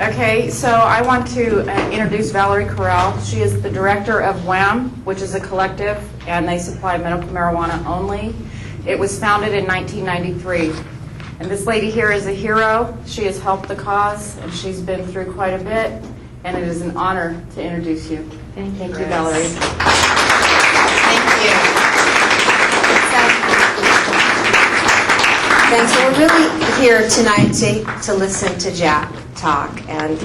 Okay, so I want to introduce Valerie Corral. She is the director of WHAM, which is a collective, and they supply medical marijuana only. It was founded in 1993. And this lady here is a hero. She has helped the cause, and she's been through quite a bit, and it is an honor to introduce you. Thank you, Valerie. Thank you. Thanks. So we're really here tonight to listen to Jack talk, and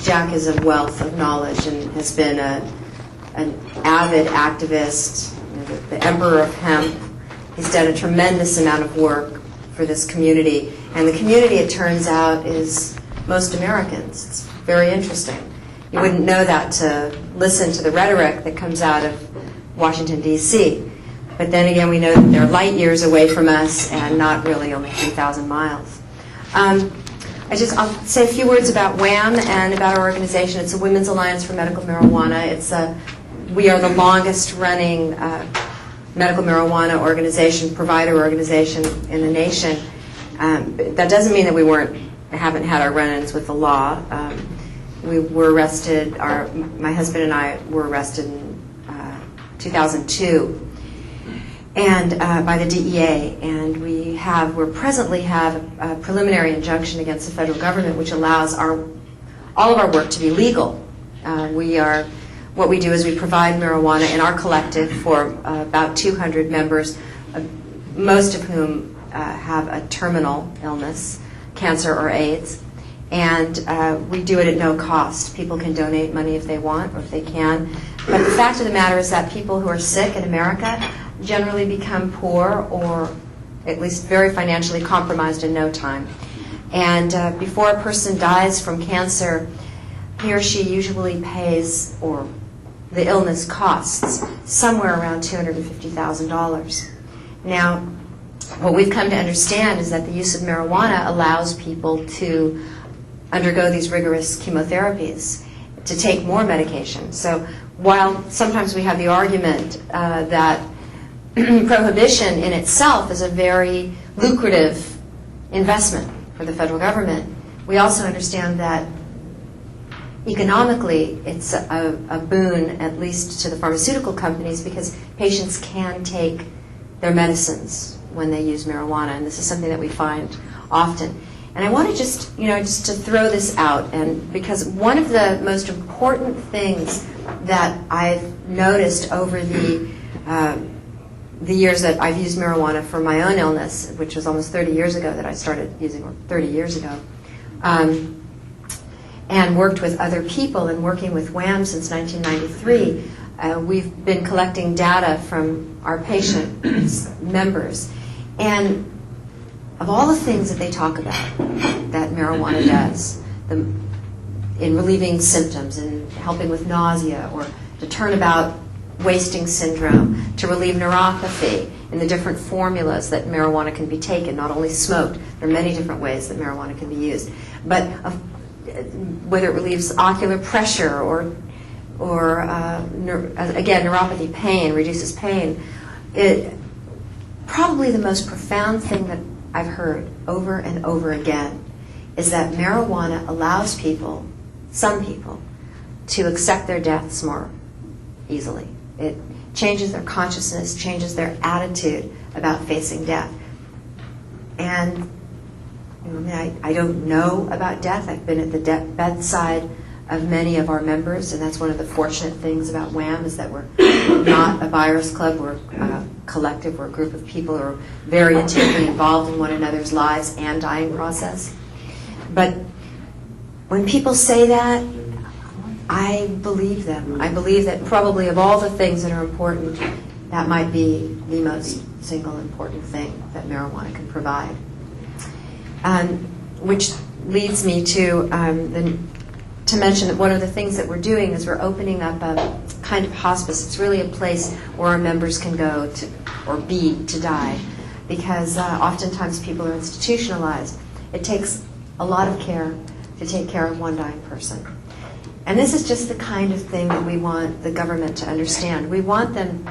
Jack is a wealth of knowledge and has been an avid activist, the emperor of hemp. He's done a tremendous amount of work for this community, and the community, it turns out, is most Americans. It's very interesting. You wouldn't know that to listen to the rhetoric that comes out of Washington, D.C., but then again, we know that they're light years away from us and not really only 3,000 miles. I'll say a few words about WHAM and about our organization. It's a Women's Alliance for Medical Marijuana. We are the longest running medical marijuana organization, provider organization in the nation. That doesn't mean that we haven't had our run-ins with the law. We were arrested, my husband and I were arrested in 2002 and by the DEA, and we presently have a preliminary injunction against the federal government which allows all of our work to be legal. What we do is we provide marijuana in our collective for about 200 members, most of whom have a terminal illness, cancer or AIDS, and we do it at no cost. People can donate money if they want or if they can, but the fact of the matter is that people who are sick in America generally become poor or at least very financially compromised in no time. And before a person dies from cancer, he or she usually pays, or the illness costs, somewhere around $250,000. Now, what we've come to understand is that the use of marijuana allows people to undergo these rigorous chemotherapies, to take more medication. So while sometimes we have the argument that prohibition in itself is a very lucrative investment for the federal government, we also understand that economically it's a boon, at least to the pharmaceutical companies, because patients can take their medicines when they use marijuana, and this is something that we find often. And I want to just to throw this out, and because one of the most important things that I've noticed over the years that I've used marijuana for my own illness, which was almost 30 years ago that I started using, or 30 years ago, and worked with other people and working with WHAM since 1993, we've been collecting data from our patient members. And of all the things that they talk about that marijuana does, in relieving symptoms and helping with nausea, or to turn about wasting syndrome, to relieve neuropathy in the different formulas that marijuana can be taken, not only smoked. There are many different ways that marijuana can be used. But whether it relieves ocular pressure or again, neuropathy, pain, reduces pain, probably the most profound thing that I've heard over and over again is that marijuana allows people, some people, to accept their deaths more easily. It changes their consciousness, changes their attitude about facing death. And I don't know about death. I've been at the bedside of many of our members, and that's one of the fortunate things about WHAM, is that we're not a virus club. We're a collective. We're a group of people who are very intimately involved in one another's lives and dying process. But when people say that, I believe them. I believe that probably of all the things that are important, that might be the most single important thing that marijuana can provide. Which leads me to mention that one of the things that we're doing is we're opening up a kind of hospice. It's really a place where our members can go to die, because oftentimes people are institutionalized. It takes a lot of care to take care of one dying person. And this is just the kind of thing that we want the government to understand. We want them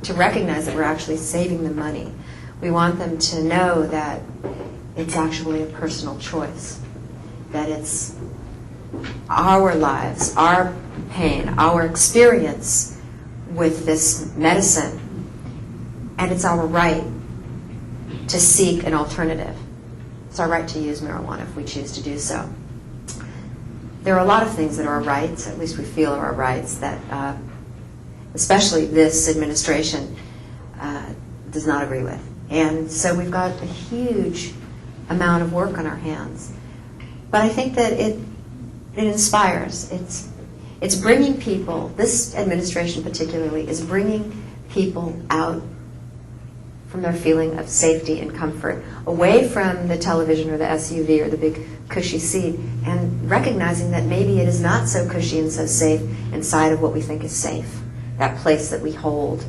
to recognize that we're actually saving them money. We want them to know that it's actually a personal choice. that it's our lives, our pain, our experience with this medicine, and it's our right to seek an alternative. It's our right to use marijuana if we choose to do so. There are a lot of things that are our rights, at least we feel are our rights, that especially this administration does not agree with. And so we've got a huge amount of work on our hands. But I think that it inspires. It's bringing people, this administration particularly, is bringing people out from their feeling of safety and comfort, away from the television or the SUV or the big cushy seat, and recognizing that maybe it is not so cushy and so safe inside of what we think is safe, that place that we hold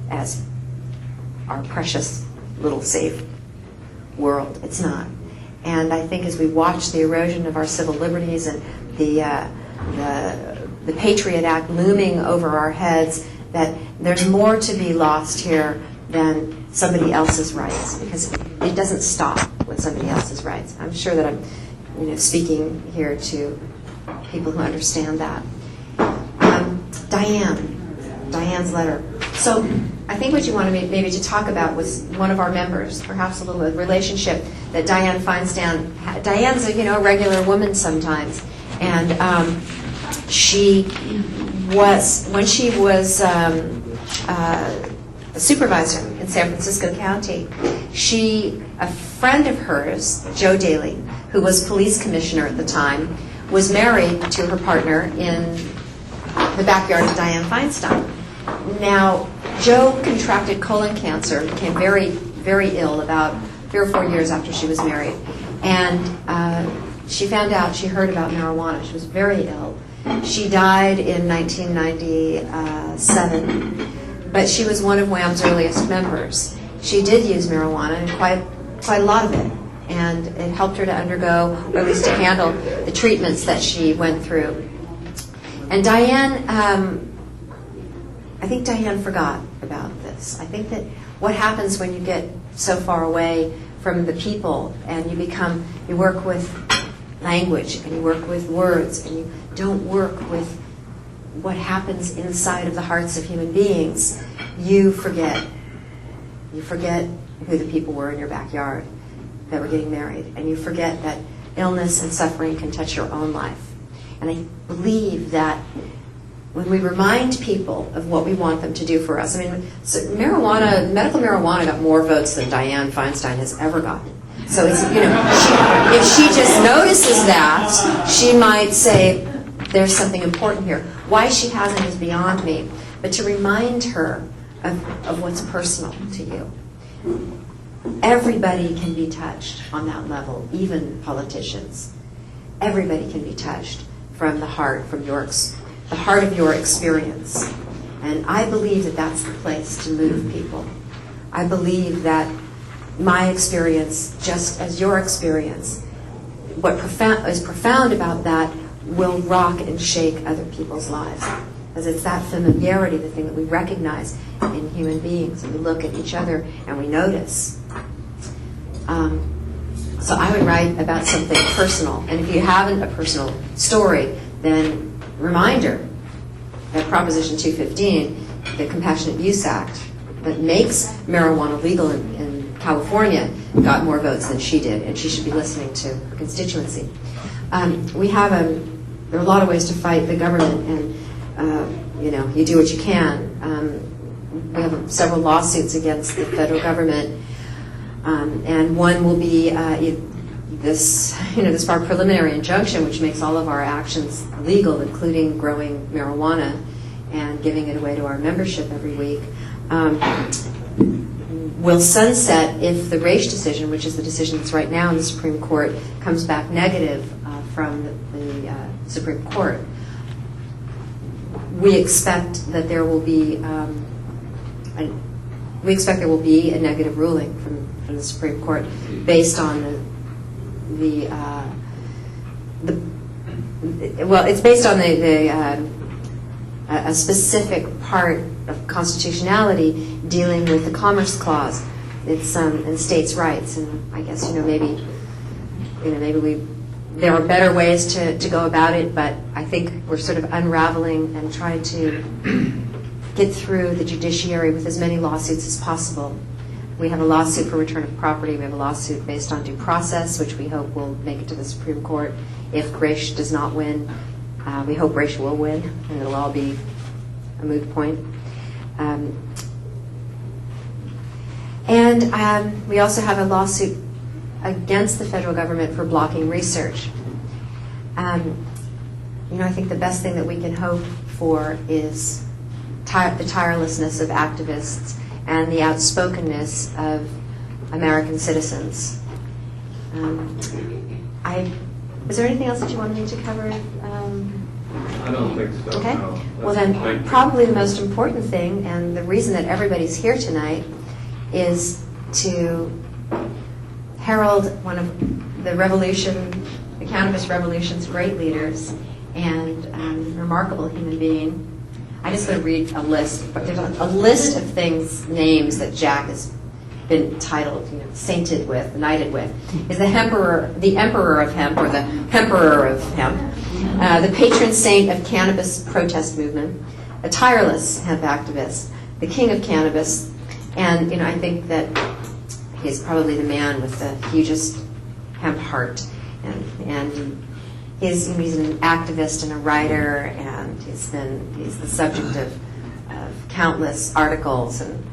as our precious little safe world. It's not. And I think as we watch the erosion of our civil liberties and the Patriot Act looming over our heads, that there's more to be lost here than somebody else's rights, because it doesn't stop with somebody else's rights. I'm sure that I'm speaking here to people who understand that. Diane's letter. So I think what you wanted maybe to talk about was one of our members, perhaps a little relationship that Dianne Feinstein had. Diane's a regular woman sometimes, and she was, when she was a supervisor in San Francisco County, a friend of hers, Joe Daley, who was police commissioner at the time, was married to her partner in the backyard of Dianne Feinstein. Now, Joe contracted colon cancer, became very, very ill about 3 or 4 years after she was married. And she found out, she heard about marijuana. She was very ill. She died in 1997, but she was one of Wham's earliest members. She did use marijuana, and quite a lot of it. And it helped her to undergo, or at least to handle, the treatments that she went through. And Dianne, I think Dianne forgot about this. I think that what happens when you get so far away from the people and you work with language and you work with words and you don't work with what happens inside of the hearts of human beings, you forget. You forget who the people were in your backyard that were getting married, and you forget that illness and suffering can touch your own life. And I believe that when we remind people of what we want them to do for us, medical marijuana got more votes than Dianne Feinstein has ever gotten. So it's, if she just notices that, she might say, there's something important here. Why she hasn't is beyond me. But to remind her of what's personal to you. Everybody can be touched on that level, even politicians. Everybody can be touched from the heart, from the heart of your experience. And I believe that that's the place to move people. I believe that my experience, just as your experience, what is profound about that will rock and shake other people's lives. Because it's that familiarity, the thing that we recognize in human beings. And we look at each other and we notice. So I would write about something personal. And if you haven't a personal story, then reminder that Proposition 215, the Compassionate Use Act, that makes marijuana legal in California, got more votes than she did, and she should be listening to her constituency. There are a lot of ways to fight the government, and you do what you can. We have several lawsuits against the federal government, and one will be this far preliminary injunction, which makes all of our actions legal, including growing marijuana and giving it away to our membership every week, will sunset if the Raich decision, which is the decision that's right now in the Supreme Court, comes back negative from the Supreme Court. We expect that there will be a negative ruling from the Supreme Court based on it's based on a specific part of constitutionality dealing with the Commerce Clause. It's in states' rights, and I guess maybe we there are better ways to go about it, but I think we're sort of unraveling and trying to get through the judiciary with as many lawsuits as possible. We have a lawsuit for return of property. We have a lawsuit based on due process, which we hope will make it to the Supreme Court. If Raish does not win, we hope Raish will win, and it'll all be a moot point. And we also have a lawsuit against the federal government for blocking research. I think the best thing that we can hope for is the tirelessness of activists and the outspokenness of American citizens. Was there anything else that you wanted me to cover? I don't think so. Okay. No. Well, then, probably the most important thing, and the reason that everybody's here tonight, is to herald one of the cannabis revolution's great leaders and remarkable human being. I just want to read a list. But there's a list of names that Jack has been titled, sainted with, knighted with. Is the emperor of hemp, or the emperor of hemp, the patron saint of cannabis protest movement, a tireless hemp activist, the king of cannabis, and I think that he's probably the man with the hugest hemp heart, and he's an activist and a writer, and he's the subject of countless articles and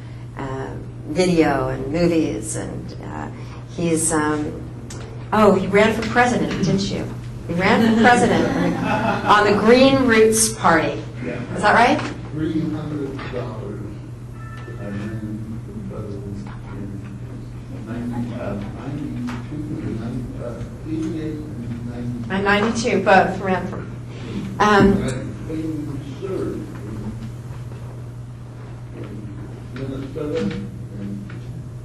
video and movies, and he ran for president, didn't you? He ran for president on the Green Roots Party. Is that right? $300 I ran for president in 92 I'm 92, both ran for. served in Minnesota and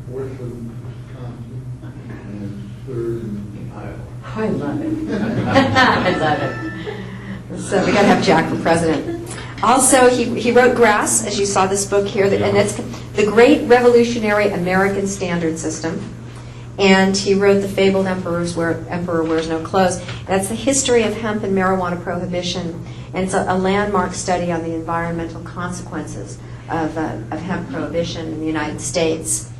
Portland, Wisconsin, and served in Iowa. I love it. I love it. So we got to have Jack for president. Also, he wrote Grass, as you saw this book here, and it's the Great Revolutionary American Standard System. And he wrote The Fabled Emperor Wears No Clothes. That's the history of hemp and marijuana prohibition. And it's a landmark study on the environmental consequences of hemp prohibition in the United States.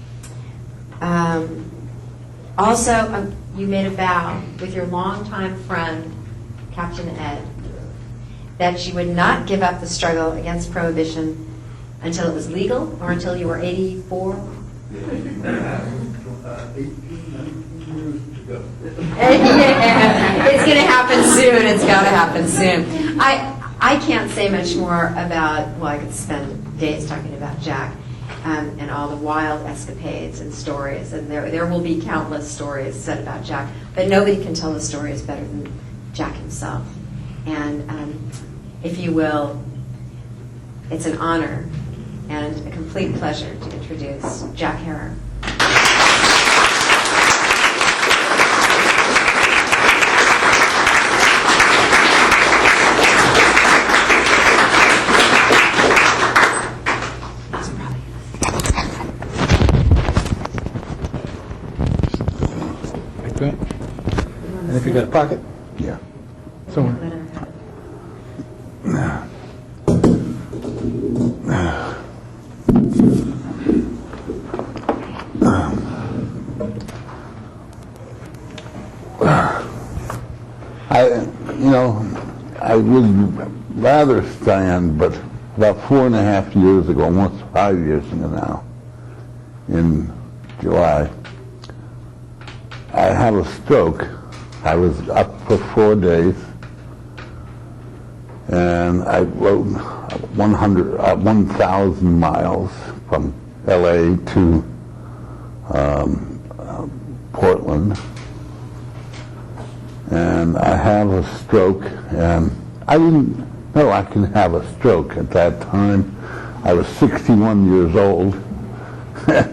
Also, you made a vow with your longtime friend, Captain Ed, that you would not give up the struggle against prohibition until it was legal, or until you were 84? 18, 19 years to go. Yeah, it's going to happen soon. It's got to happen soon. I can't say much more about, well, I could spend days talking about Jack and all the wild escapades and stories, and there will be countless stories said about Jack, but nobody can tell the stories better than Jack himself. And if you will, it's an honor and a complete pleasure to introduce JackHerer. Okay. And if you got a pocket? Yeah. Somewhere. I would rather stand, but about 4.5 years ago, almost 5 years ago now, in July, I had a stroke. I was up for 4 days, and I rode 1,000 miles from LA to Portland. And I have a stroke, and I didn't know I could have a stroke at that time. I was 61 years old. I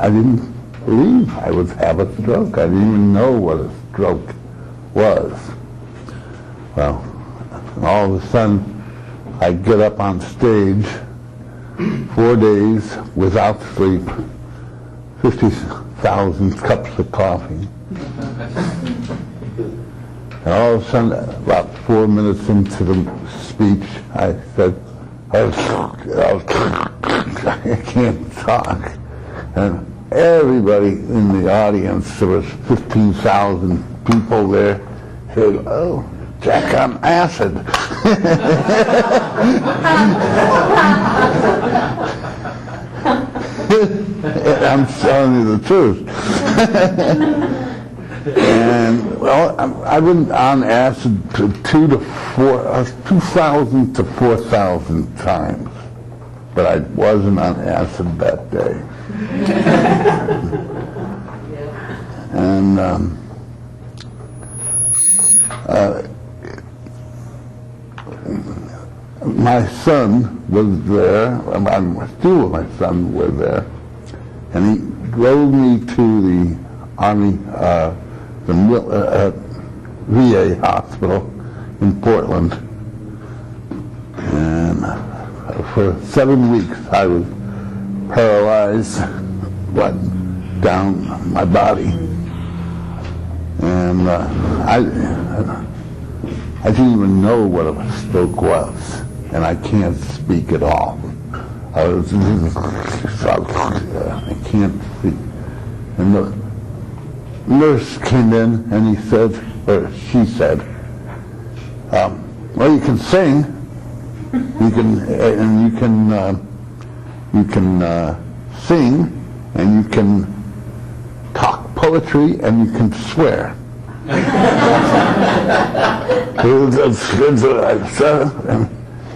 didn't believe I would have a stroke. I didn't even know what a stroke was. Well, all of a sudden, I get up on stage, 4 days without sleep, 50,000 cups of coffee. And all of a sudden, about 4 minutes into the speech, I said, I can't talk. And everybody in the audience, there was 15,000 people there, said, oh, Jack on acid. I'm telling you the truth. And well, I've been on acid 2,000 to 4,000 times, but I wasn't on acid that day. And my son was there, two of my sons were there, and he drove me to the Army, the VA hospital in Portland. And for 7 weeks I was paralyzed, down my body. And I didn't even know what a stroke was, and I can't speak at all. I can't speak. And the nurse came in and he said, or she said, well, you can sing, you can sing, and you can talk poetry, and you can swear. And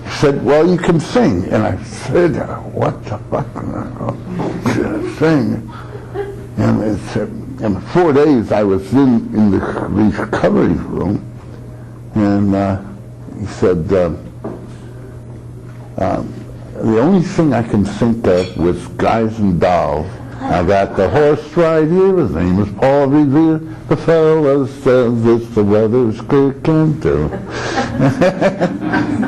he said, well, you can sing. And I said, what the fuck? Sing. And it said, in 4 days I was in the recovery room, and he said, the only thing I can think of was Guys and Dolls. I got the horse right here, his name is Paul Revere, the fellow says it's the weather's quick and do.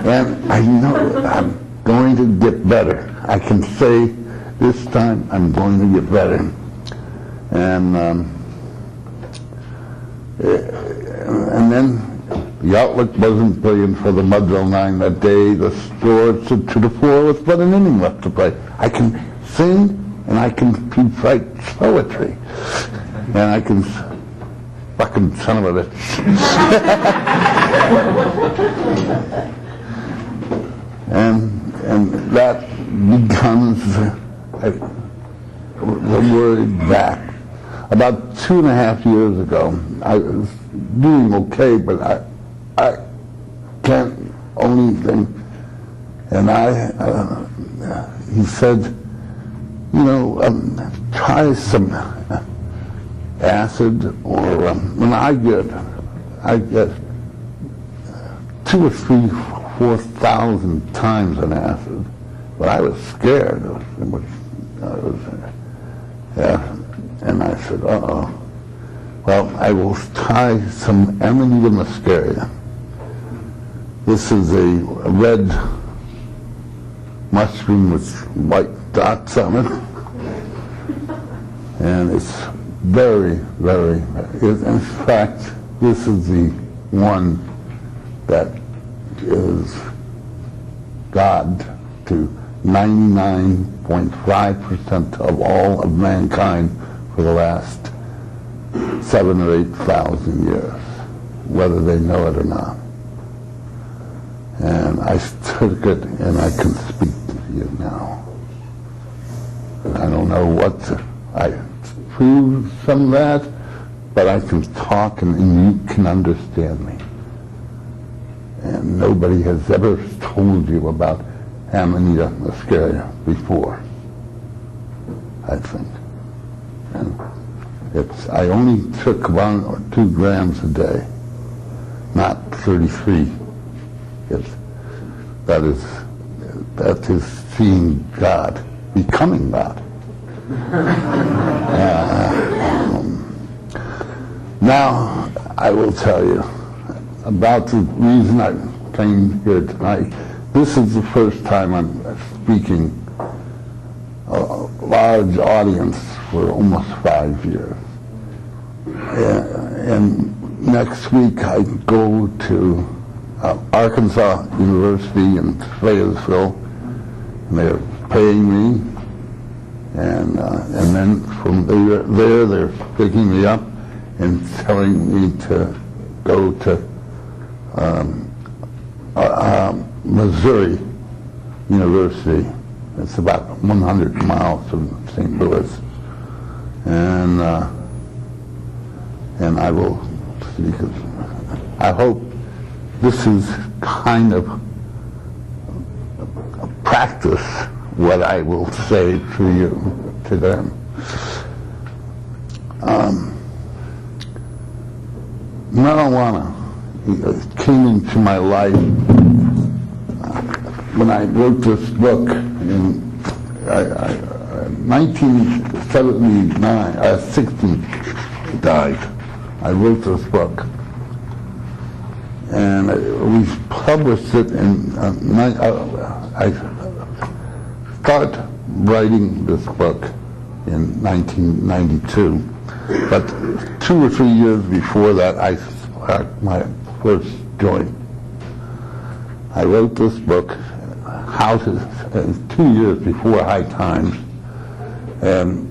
And I know I'm going to get better. I can say this time I'm going to get better. And then the Outlook wasn't playing for the Mudville 9 that day. The score to the 4 with but an inning left to play. I can sing and I can write poetry. And I can fucking son of a bitch. and that becomes the word back. About 2.5 years ago, I was doing okay, but I can't only think. And he said, you know, try some acid, or when I get 2,000 or 4,000 times an acid, but I was scared. And I said, uh-oh. Well, I will try some Amanita muscaria. This is a red mushroom with white dots on it. And it's very, very, in fact, this is the one that is God to 99.5% of all of mankind for the last 7,000 or 8,000 years, whether they know it or not. And I took it, and I can speak to you now. And I don't know what I prove some of that, but I can talk, and you can understand me. And nobody has ever told you about Amanita muscaria before, I think. And I only took 1 or 2 grams a day, not 33. That is seeing God, becoming God. Now, I will tell you about the reason I came here tonight. This is the first time I'm speaking large audience for almost 5 years. And next week I go to Arkansas University in Fayetteville, and they're paying me, and then from there they're picking me up and telling me to go to Missouri University. It's about 100 miles from St. Louis, and I will see. I hope this is kind of a practice what I will say to you, to them. Marijuana came into my life when I wrote this book in 1979, 60 died. I wrote this book, and we published it in, I started writing this book in 1992, but 2 or 3 years before that, I my first joint. I wrote this book, how to, 2 years before High Times, and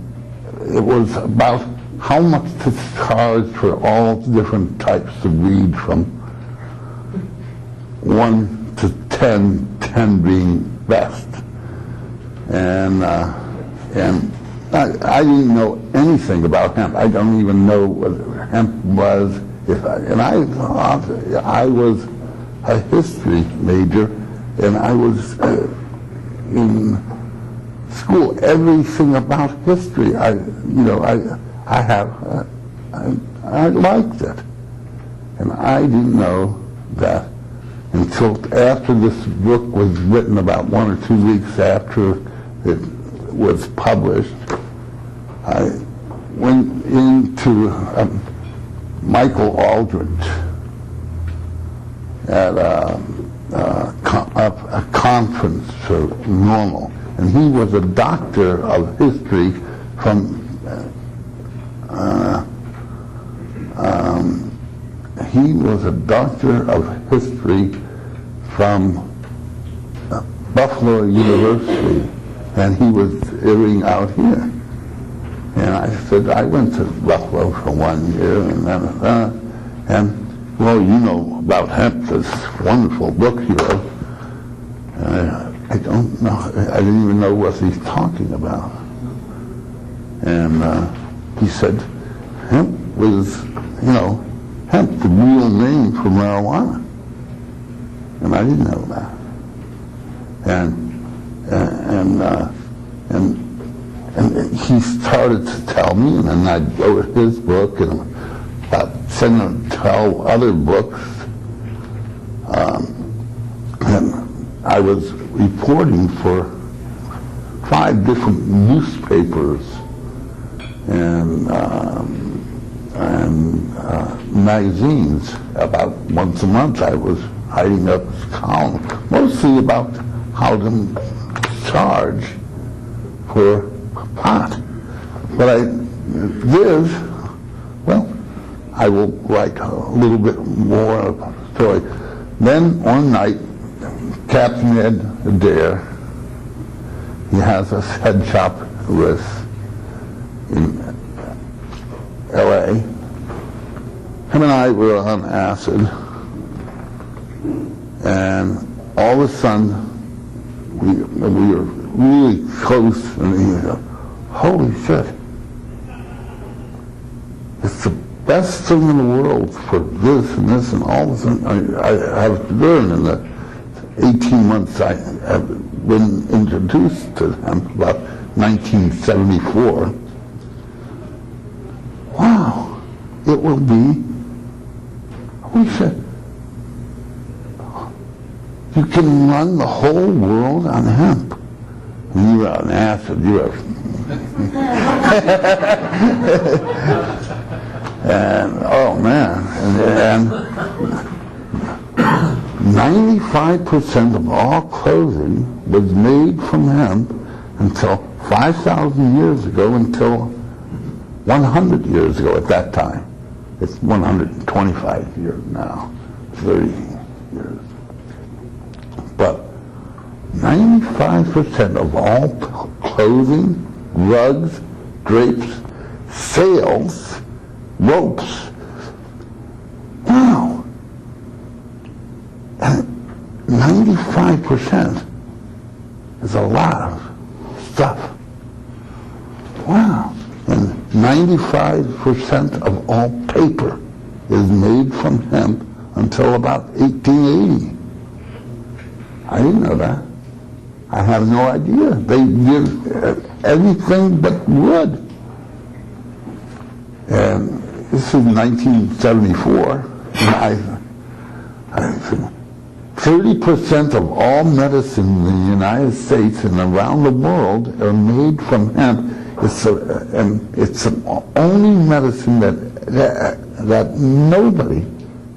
it was about how much to charge for all different types of weed, from 1 to 10, 10 being best. And I didn't know anything about hemp. I don't even know what hemp was. And I thought I was a history major, and I was in school, everything about history. I liked it, and I didn't know that until after this book was written, about 1 or 2 weeks after it was published. I went into Michael Aldrich at a conference for Normal, and he was a doctor of history from he was a doctor of history from Buffalo University, and he was living out here. And I said, I went to Buffalo for 1 year, and well, you know about hemp, this wonderful book you wrote. I don't know, I didn't even know what he's talking about. And he said, hemp was, hemp, the real name for marijuana. And I didn't know that. And he started to tell me, and then I wrote his book and about 10 or 12 other books. And I was reporting for 5 different newspapers and magazines. About once a month I was writing up a column, mostly about how to charge for pot. But I did, well, I will write a little bit more of a story. Then one night, Captain Ed Adair, he has a head shop with in L.A. Him and I were on acid, and all of a sudden, we were really close, and he said, holy shit, it's the best thing in the world for this and this and all this. I have learned in the 18 months I have been introduced to him, about 1974. Wow, it will be, we said, you can run the whole world on hemp. And you were on acid, you were. And, oh man, and 95% of all clothing was made from hemp until 5,000 years ago until 100 years ago at that time. It's 125 years now, 30 years. But 95% of all clothing, rugs, drapes, sails, ropes. Wow. 95% is a lot of stuff. Wow. And 95% of all paper is made from hemp until about 1880. I didn't know that. I have no idea. They give anything but wood. And this is 1974, and I think 30% of all medicine in the United States and around the world are made from hemp. It's the only medicine that nobody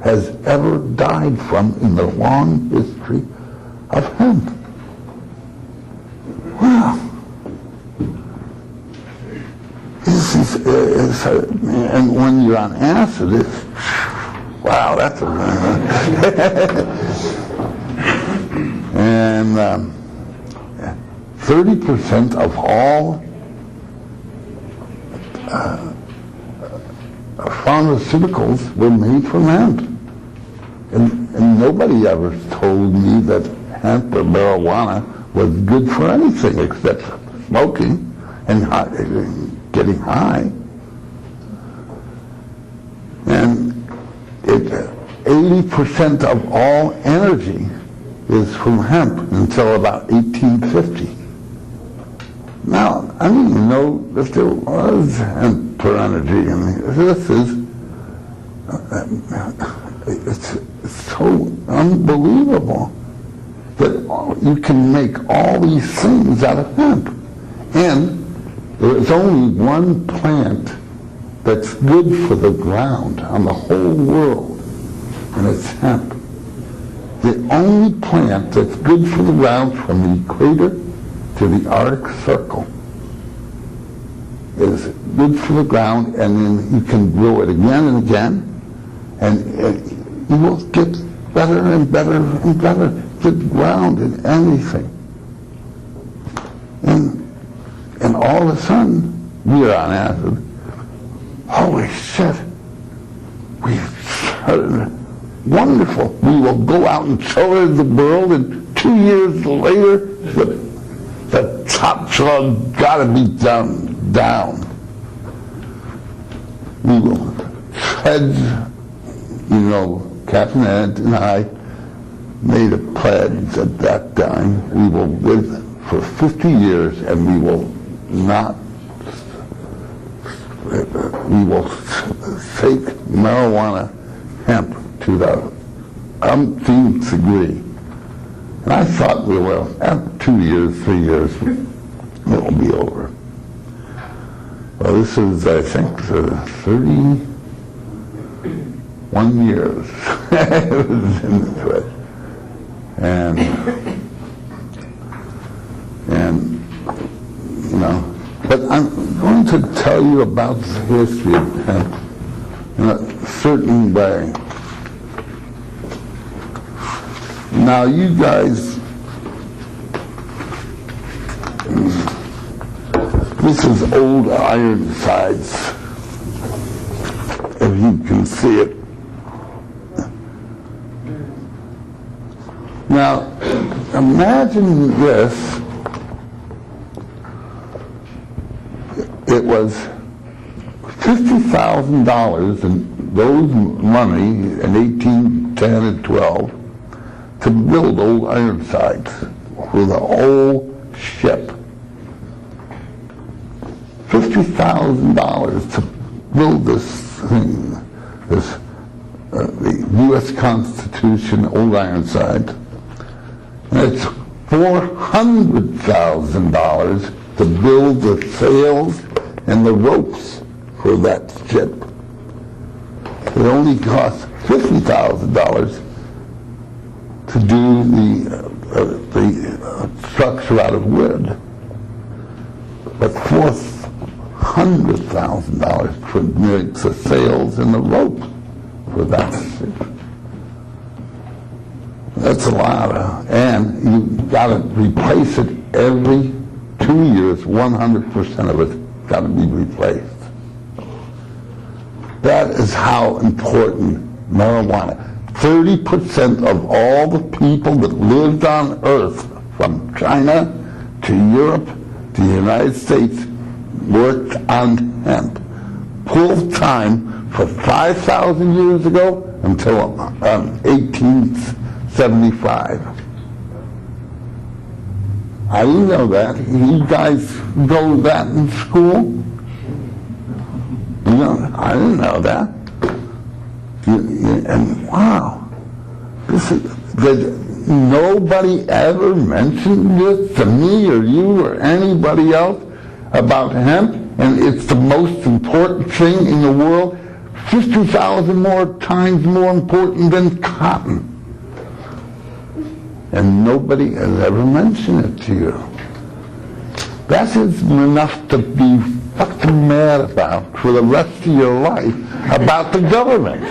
has ever died from in the long history of hemp. Wow. And when you're on acid, it's, wow, that's and 30% of all pharmaceuticals were made from hemp. And nobody ever told me that hemp or marijuana was good for anything except smoking and getting high. And 80% of all energy is from hemp until about 1850. Now, I didn't even know that there was hemp for energy. I mean, this is, it's so unbelievable that you can make all these things out of hemp. And there is only one plant that's good for the ground on the whole world, and it's hemp. The only plant that's good for the ground from the equator to the Arctic Circle is good for the ground, and then you can grow it again and again, and you will get better and better and better the ground in anything. And all of a sudden, we are on acid. Holy shit! Wonderful. We will go out and show it to the world, and 2 years later, the top slug got to be down. We will tread, Captain Ed and I made a pledge at that time. We will live for 50 years, and we will take marijuana hemp to the umpteenth degree. And I thought we will, after 2 years, 3 years, it will be over. Well, this is, I think, 31 years into it. And but I'm going to tell you about the history of hemp in a certain way. Now, you guys, this is old Ironsides, if you can see it. Now, imagine this. It was $50,000 in those money in 1810 and 12 to build old Ironsides with a whole ship. $50,000 to build this thing, the U.S. Constitution, old Ironside. And it's $400,000 to build the sails and the ropes for that ship. It only costs $50,000 to do the structure out of wood. but $400,000 for the sails and the rope for that ship. That's a lot, and you got to replace it every 2 years. 100% of it got to be replaced. That is how important marijuana. 30% of all the people that lived on Earth, from China to Europe to the United States, worked on hemp full time for 5,000 years ago until 1875. I didn't know that. You guys know that in school? You know, I didn't know that. And wow, did nobody ever mention this to me or you or anybody else about hemp? And it's the most important thing in the world, 50,000 more times more important than cotton. And nobody has ever mentioned it to you. That is enough to be fucking mad about for the rest of your life about the government.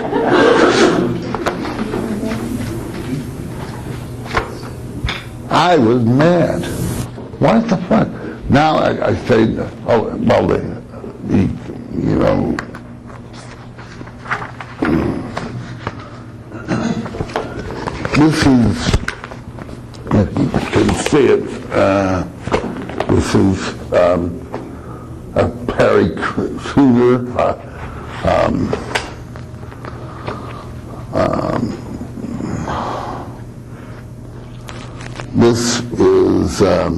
I was mad. What the fuck? Now I say, oh, well, you know, this is, if you can see it, this is a Perry Schooner, this is a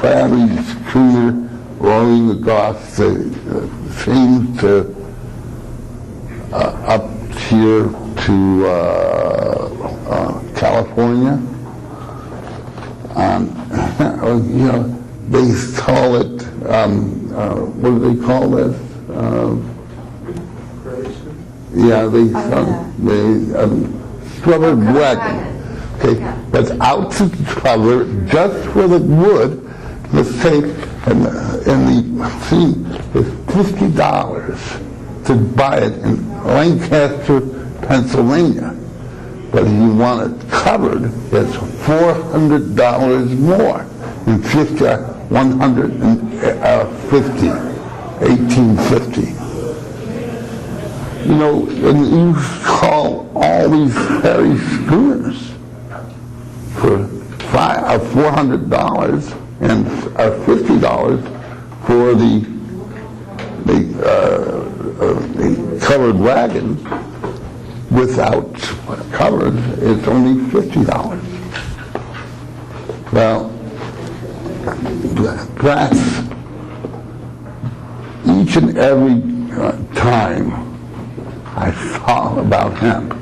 Perry Schooner rowing across the seems to up here to California. You know, they call it, what do they call this? Yeah, they covered wagon. Okay, but out to cover just for the wood, the tape and the fee is $50 to buy it in Lancaster, Pennsylvania. But if you want it covered, it's $400 more in 1850. You know, and you call all these Perry schooners for $400 and $50 for the covered wagon. Without covered, it's only $50. Well, that's each and every time I thought about hemp,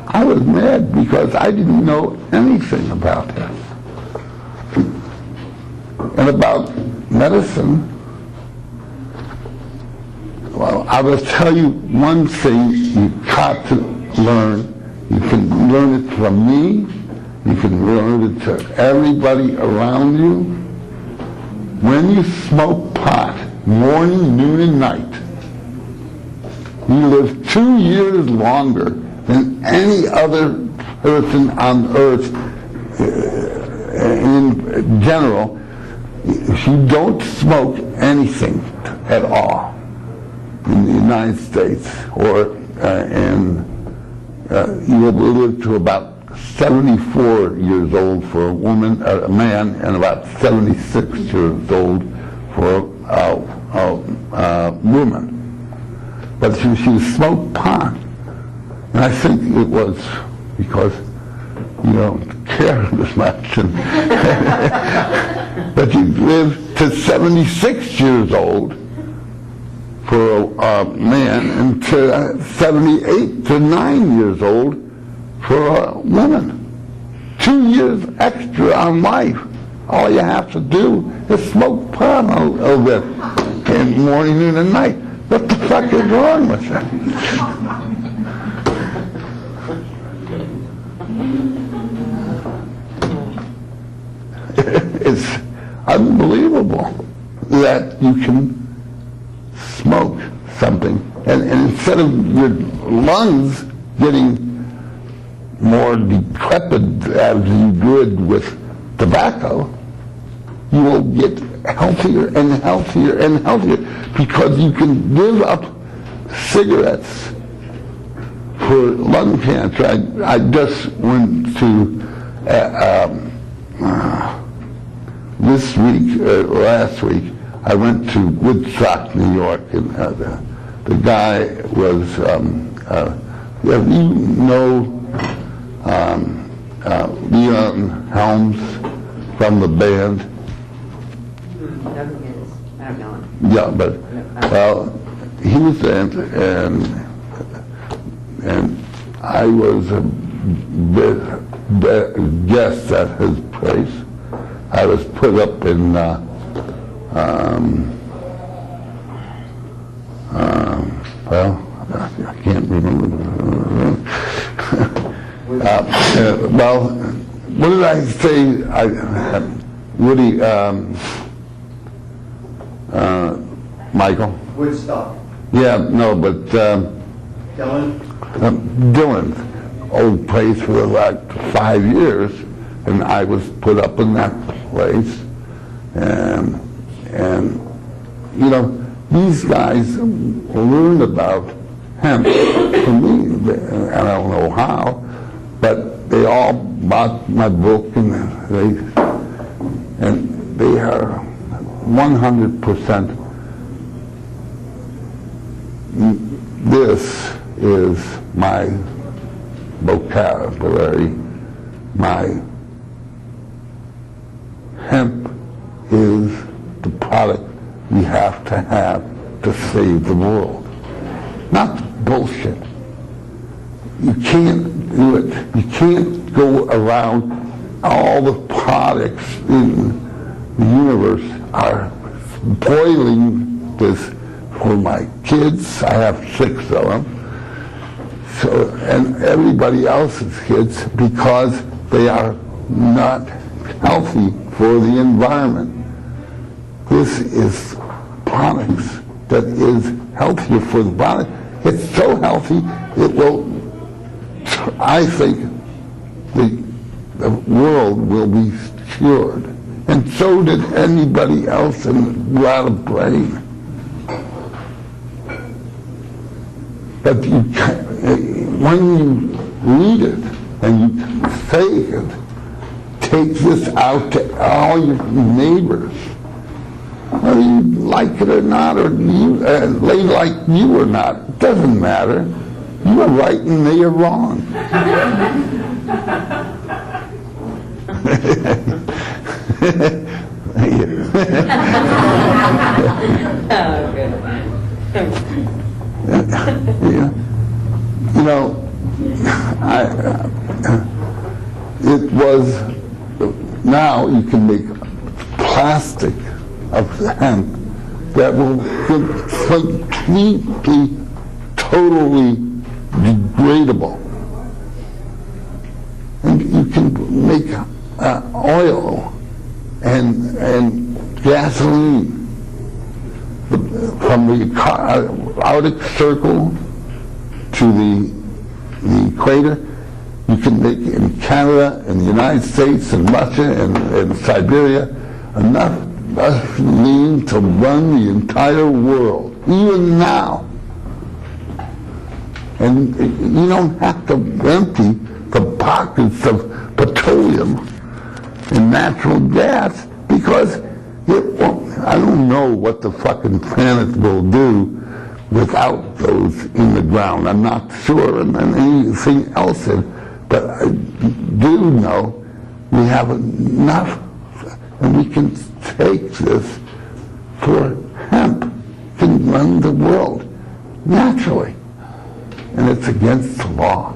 I was mad because I didn't know anything about this. And about medicine, well, I will tell you one thing you've got to learn. You can learn it from me. You can learn it to everybody around you. When you smoke pot, morning, noon, and night, you live 2 years longer than any other person on earth in general if you don't smoke anything at all in the United States, or you will live to about 74 years old for a woman, a man, and about 76 years old for a woman. But if you smoke pot, and I think it was because you don't care as much, but you live to 76 years old for a man, and to 78 to 9 years old for a woman. 2 years extra on life. All you have to do is smoke pot a little bit in morning, noon, and night. What the fuck is wrong with that? unbelievable that you can smoke something, and instead of your lungs getting more decrepit as you would with tobacco, you will get healthier and healthier and healthier because you can give up cigarettes for lung cancer. I just went to this week, last week, I went to Woodstock, New York, and the guy was, you know Leon Helms from the band? I don't know him. Yeah, but, well, he was there, and I was a guest at his place. I was put up in, well, I can't remember. Well, what did I say? Woody, Michael? Woodstock. Yeah, no, but Dylan? Dylan's old place for like 5 years, and I was put up in that place, and you know, these guys learned about hemp from me, and I don't know how, but they all bought my book, and they are 100%. This is my vocabulary. My hemp is the product we have to save the world. Not bullshit. You can't do it. You can't go around. All the products in the universe are boiling this for my kids. I have 6 of them. So, and everybody else's kids, because they are not healthy for the environment. This is products that is healthier for the body. It's so healthy, it will, I think, the world will be cured. And so did anybody else without a brain. But you can't, when you read it and you say it, take this out to all your neighbors, whether you like it or not, or they like you or not, it doesn't matter. You are right and they are wrong. Yeah. You know, it was, now you can make plastic of hemp that will completely, totally degradable. And you can make oil and gasoline from the Arctic Circle to the equator. You can make in Canada, in the United States, and Russia, and Siberia, enough gasoline to run the entire world, even now. And you don't have to empty the pockets of petroleum and natural gas, because it won't. I don't know what the fucking planet will do without those in the ground. I'm not sure, and anything else, but I do know we have enough, and we can take this for hemp, can run the world naturally, and it's against the law.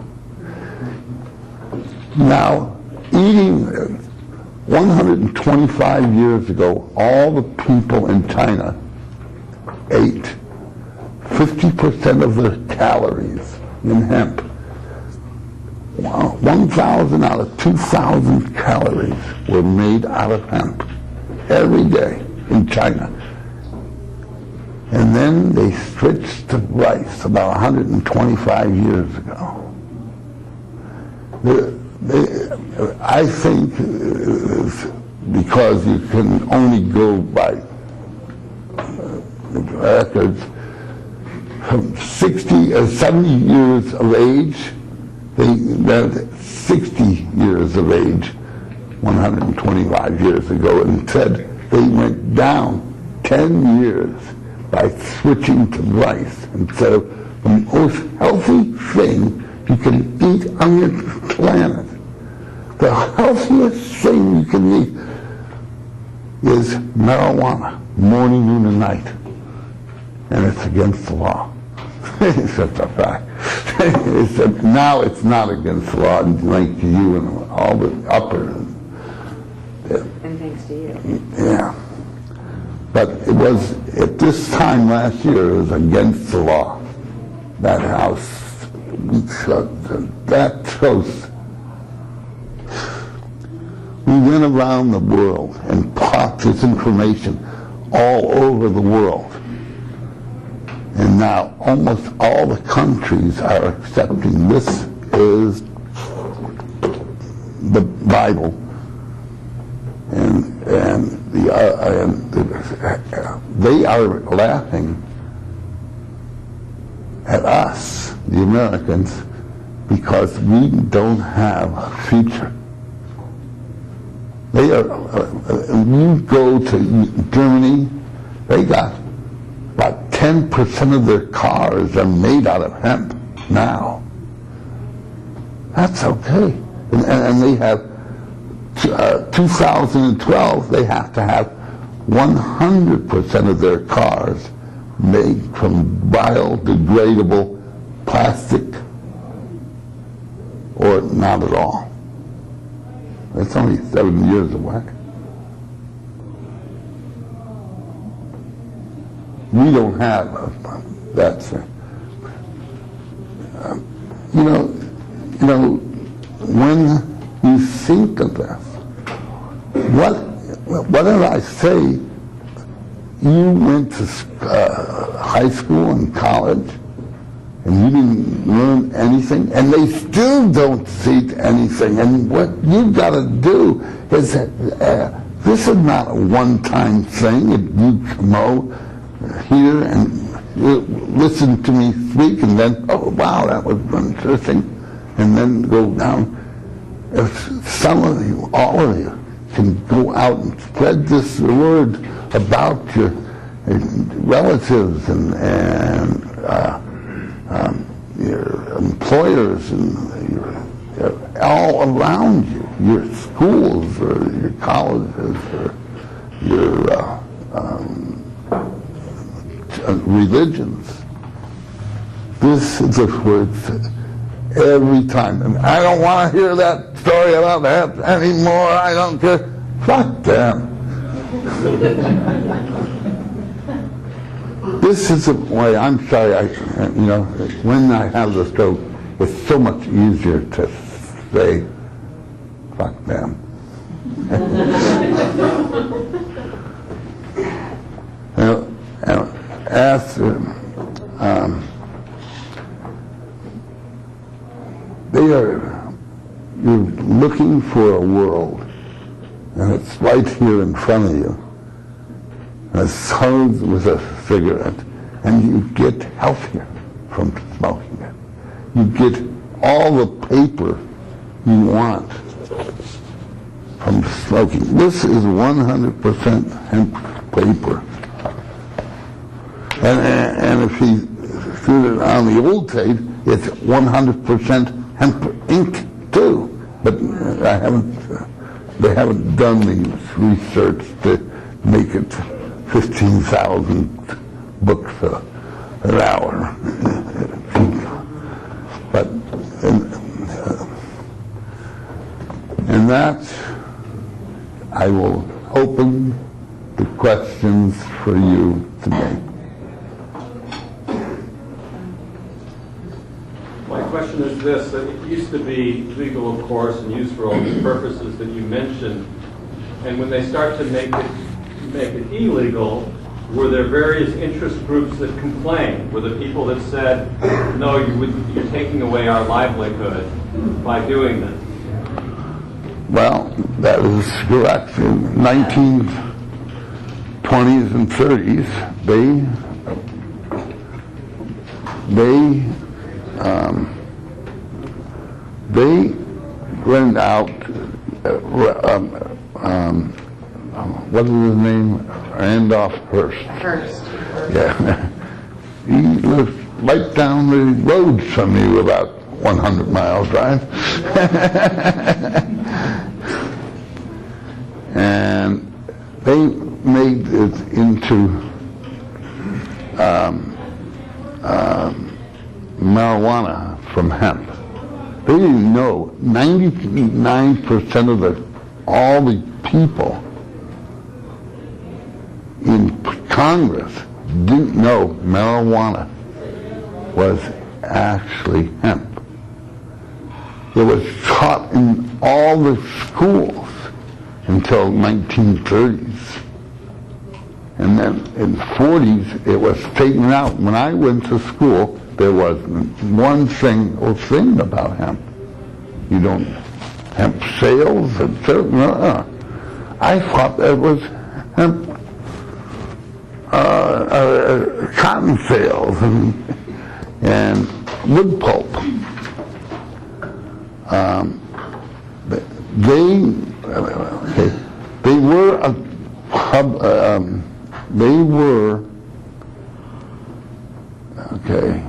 Now, eating 125 years ago, all the people in China ate 50% of their calories in hemp. 1,000 out of 2,000 calories were made out of hemp. every day in China. And then they switched to rice about 125 years ago. I think because you can only go by records from 60 or 70 years of age, they're 60 years of age 125 years ago, and said they went down 10 years by switching to rice instead of the most healthy thing you can eat on your planet. The healthiest thing you can eat is marijuana, morning, noon, and night. And it's against the law. It's just a fact. Now it's not against the law, thanks to you and all the upper. And thanks to you. Yeah. But it was, at this time last year, it was against the law. That house, that house. We went around the world and taught this information all over the world. And now almost all the countries are accepting this is the Bible. And they are laughing at us, the Americans, because we don't have a future. They are, you go to Germany, they got about 10% of their cars are made out of hemp now. That's okay. And they have 2012, they have to have 100% of their cars made from biodegradable plastic or not at all. It's only 7 years away. We don't have that thing. You know, when you think of this, what did I say? You went to high school and college, and you didn't learn anything, and they still don't teach anything. And what you've got to do is, this is not a one-time thing. If you come out here and listen to me speak, and then, oh, wow, that was interesting, and then go down. If some of you, all of you, can go out and spread this word about your relatives and your employers and all around you, your schools or your colleges or your religions. This is the word every time. And I don't want to hear that story about that anymore. I don't care. Fuck them. This is the way, I'm sorry, when I have the stroke, it's so much easier to say, fuck them. You're looking for a world, and it's right here in front of you. And it's hard with a cigarette, and you get healthier from smoking it. You get all the paper you want from smoking. This is 100% hemp paper. And if you do it on the old tape, it's 100% hemp ink too. But they haven't done the research to make it 15,000 books an hour. But and that, I will open the questions for you today. My question is this: it used to be legal, of course, and used for all the purposes that you mentioned. And when they start to make it make it illegal, were there various interest groups that complained? Were there people that said, no, you're taking away our livelihood by doing this? Well, that is correct. In 1920s and 30s, they rented out, what is his name? Randolph Hearst. First. Yeah. He lived right down the road from you, about 100 miles drive. And they made it into marijuana from hemp. They didn't know 99% of all the people in Congress didn't know marijuana was actually hemp. It was taught in all the schools until 1930s. And then in the 40s, it was taken out. When I went to school, there wasn't one single thing about hemp. You don't, hemp sales, etc. I thought that was hemp, cotton sales and wood pulp. They were a okay.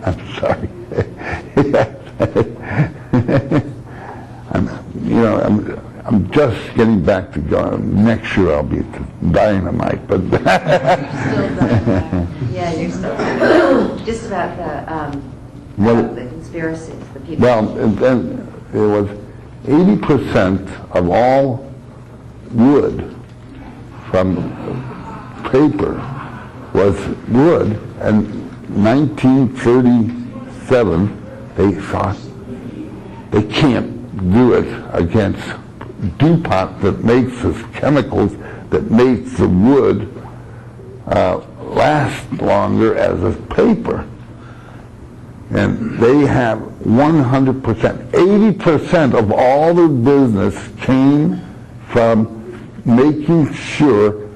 I'm sorry. I'm just getting back to going. Next year I'll be at the Dynamite, but Still done. Yeah, you're still just about the conspiracies, the people. well, and then it was 80% of all wood from paper was wood, and 1937 they thought they can't do it against DuPont that makes these chemicals that makes the wood last longer as a paper. And they have 100%, 80% of all their business came from making sure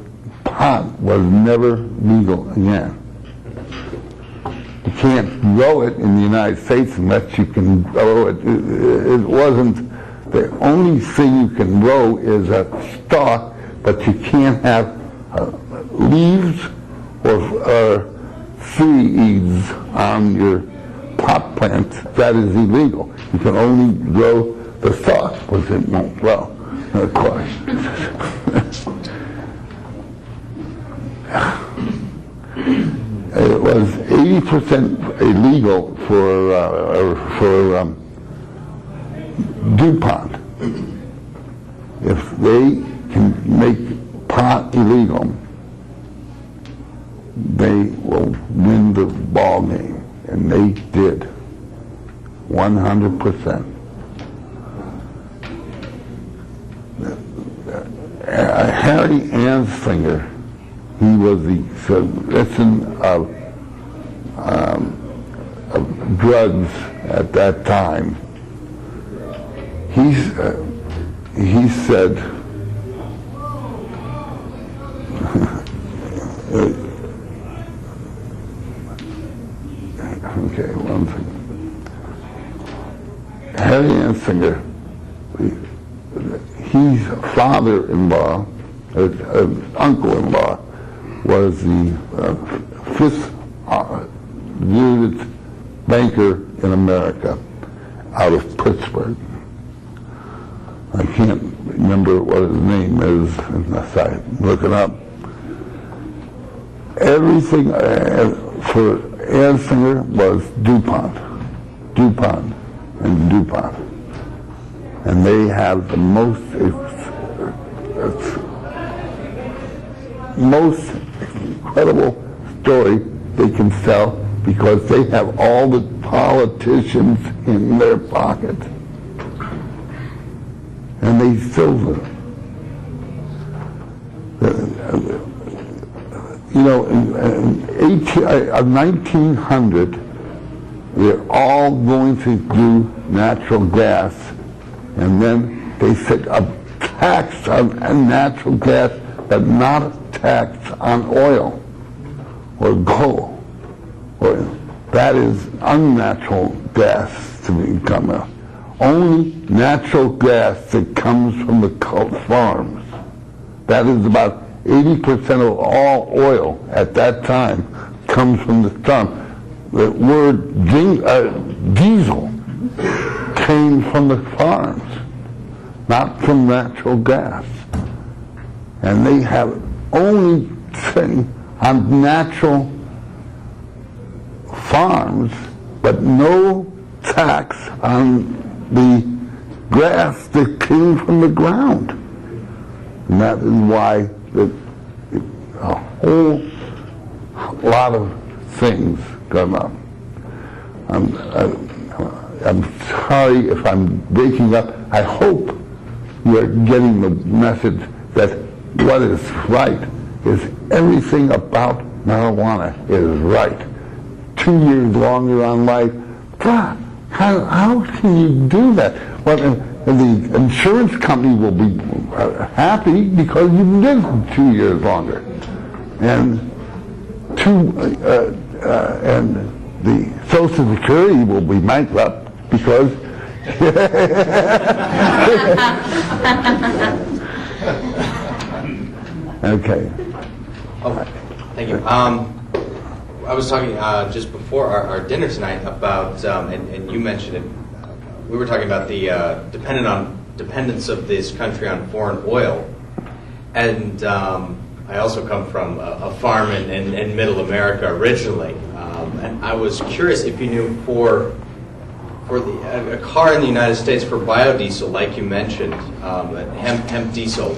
pot was never legal again. You can't grow it in the United States unless you can grow it. It wasn't, the only thing you can grow is a stalk, but you can't have leaves or seeds on your pot plant. That is illegal. You can only grow the stalk, which it won't grow, of course. It was 80% illegal for DuPont. If they can make pot illegal, they will win the ball game. And they did, 100%. Harry Anslinger, he was the citizen of drugs at that time. He said, okay, one thing. Harry Anslinger, his father-in-law, uncle-in-law, was the fifth banker in America out of Pittsburgh. I can't remember what his name is unless I look it up. Everything for Anslinger was DuPont, and they have the most incredible story they can sell because they have all the politicians in their pocket, and they still do. in 1900, they're all going to do natural gas, and then they set a tax on natural gas, but not a tax on oil or coal. Or that is unnatural gas to become only natural gas that comes from the farms. That is about 80% of all oil at that time comes from the farm. The word diesel came from the farms, not from natural gas. And they have only thing on natural farms, but no tax on the grass that came from the ground. And that is why a whole lot of things come up. I'm sorry if I'm breaking up. I hope you're getting the message that what is right is everything about marijuana is right. 2 years longer on life. God, how can you do that? Well, the insurance company will be happy because you live 2 years longer, and the Social Security will be bankrupt because okay. Oh, thank you. I was talking just before our dinner tonight about, and you mentioned it, we were talking about the dependence of this country on foreign oil. And I also come from a farm in Middle America originally. And I was curious if you knew for a car in the United States for biodiesel, like you mentioned, hemp diesel,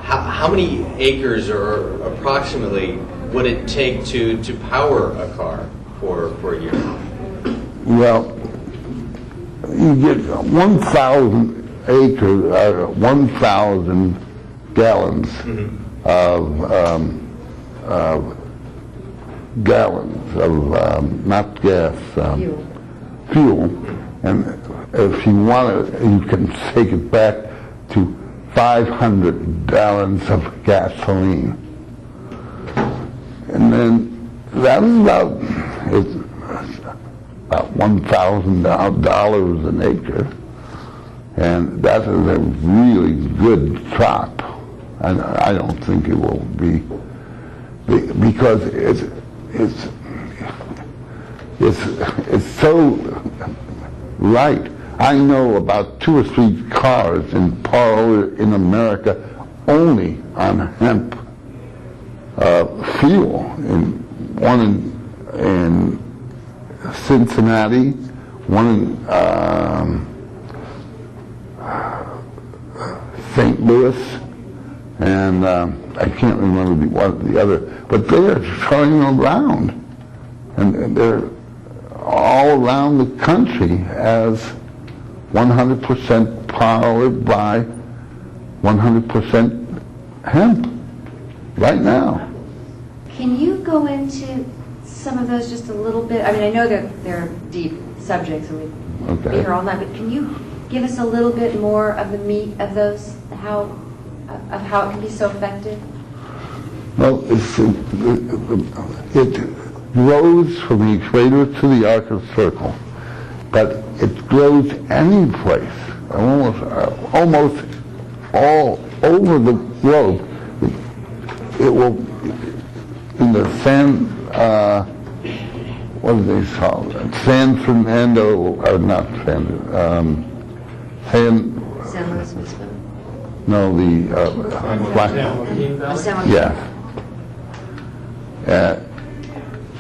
how many acres or approximately would it take to power a car for a year? Well, you get 1,000 acres, 1,000 gallons of not gas, fuel. And if you want to, you can take it back to 500 gallons of gasoline. And then that is about $1,000 an acre, and that is a really good crop. And I don't think it will be because it's so right. I know about 2 or 3 cars in Parlor in America only on hemp fuel. One in Cincinnati, one in St. Louis, and I can't remember the other, but they're going around, and they're all around the country as 100% powered by 100% hemp right now. Can you go into some of those just a little bit? I mean, I know that they're deep subjects and we'd be here all night, but can you give us a little bit more of the meat of those, how it can be so effective? Well, it grows from the equator to the Arctic Circle, but it grows any place, almost all over the globe. It will, in the what do they call it? San Fernando, or not San Louis Obispo? no, the yeah.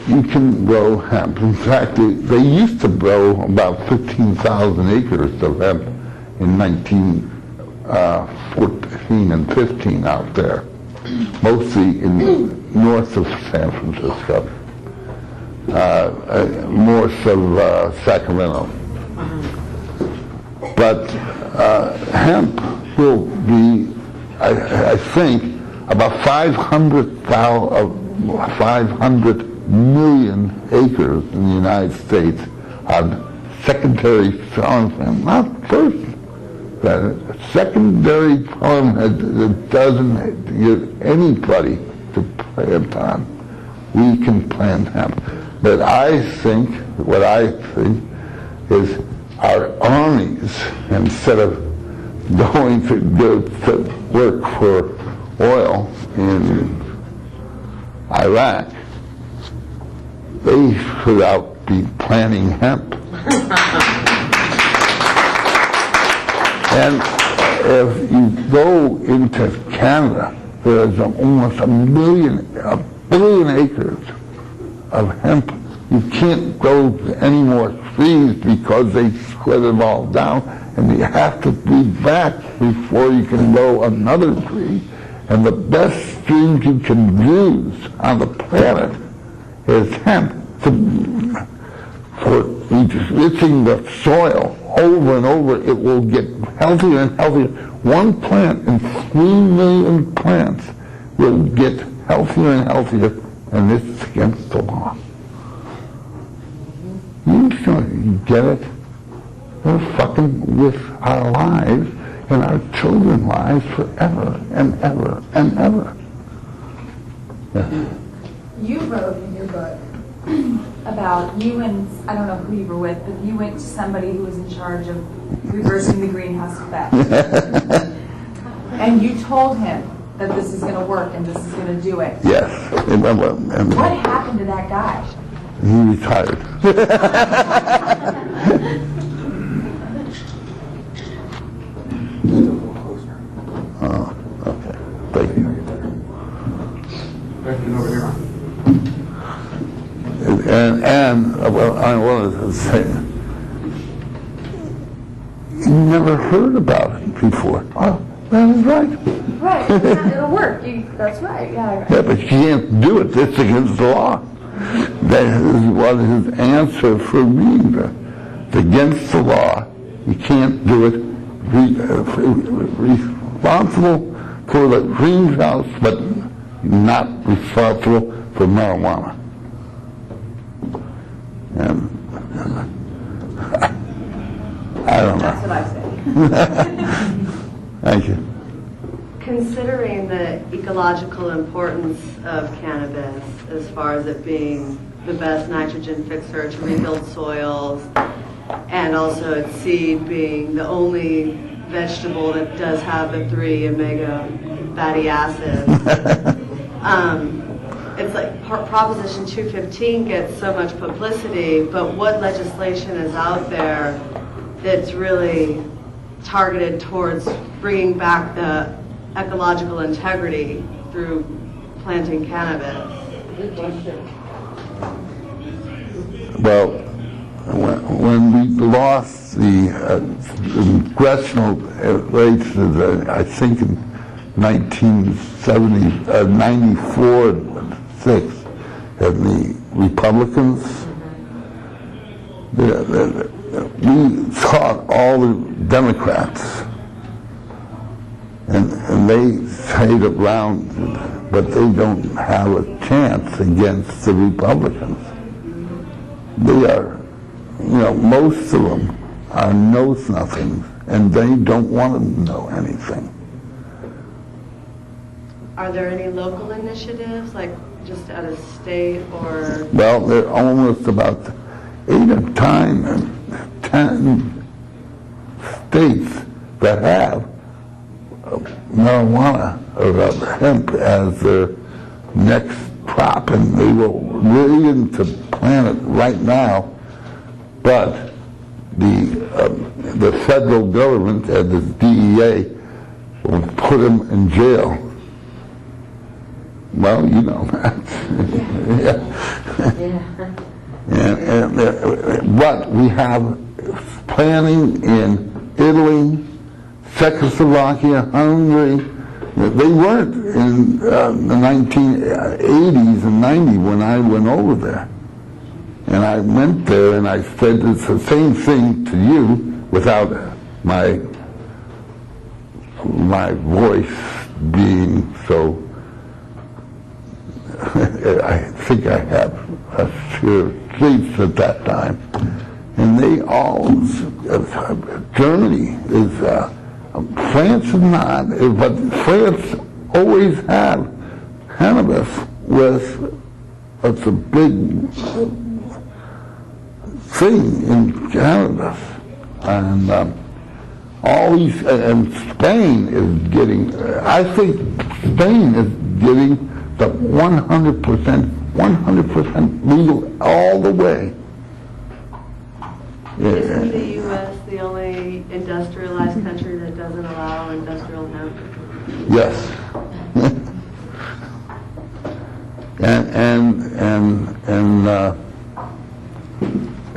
You can grow hemp. In fact, they used to grow about 15,000 acres of hemp in 1914 and 15 out there, mostly in north of San Francisco, north of Sacramento. But hemp will be, I think, about 500,000 500 million acres in the United States on secondary farmland, not first. Secondary farmland that doesn't give anybody to plant on. We can plant hemp. But what I think is our armies, instead of going to work for oil in Iraq, they should out be planting hemp. And if you go into Canada, there's almost a billion acres of hemp. You can't grow any more trees because they split it all down, and you have to be back before you can grow another tree. And the best tree you can use on the planet is hemp for enriching the soil over and over. It will get healthier and healthier. One plant in 3 million plants will get healthier and healthier, and this is against the law. You get it? They're fucking with our lives and our children's lives forever and ever and ever. Yeah. You wrote in your book about you and, I don't know who you were with, but you went to somebody who was in charge of reversing the greenhouse effect. And you told him that this is going to work and this is going to do it. Yes. What happened to that guy? He retired. Oh, okay. Thank you. And well, I wanted to say, you never heard about it before. Oh, that is right. Right, it'll work. That's right. Yeah. Yeah, but you can't do it. It's against the law. That was his answer for me. It's against the law. You can't do it. Responsible for the greenhouse, but not responsible for marijuana. And I don't know. That's what I say. Thank you. Considering the ecological importance of cannabis as far as it being the best nitrogen fixer to rebuild soils, and also its seed being the only vegetable that does have the 3 omega fatty acids, it's like Proposition 215 gets so much publicity, but what legislation is out there that's really targeted towards bringing back the ecological integrity through planting cannabis? Good question. Well, when we lost the congressional races, I think in 94 and 6, and the Republicans, we taught all the Democrats, and they stayed around, but they don't have a chance against the Republicans. They are, most of them are know-nothings, and they don't want to know anything. Are there any local initiatives, like just at a state or? Well, there are almost about 8 or 10 states that have marijuana or hemp as their next crop, and they will begin to plant it right now. But the federal government and the DEA will put them in jail. Well, you know that. But we have planting in Italy, Czechoslovakia, Hungary. They weren't in the 1980s and 90s when I went over there. And I went there and I said it's the same thing to you without my voice being so I think I have a few seats at that time, and they all, Germany is, France is not, but France always had cannabis was a big thing in cannabis, and all these, and Spain is getting, I think Spain is getting the 100% legal all the way. Isn't the U.S. the only industrialized country that doesn't allow industrial hemp? Yes.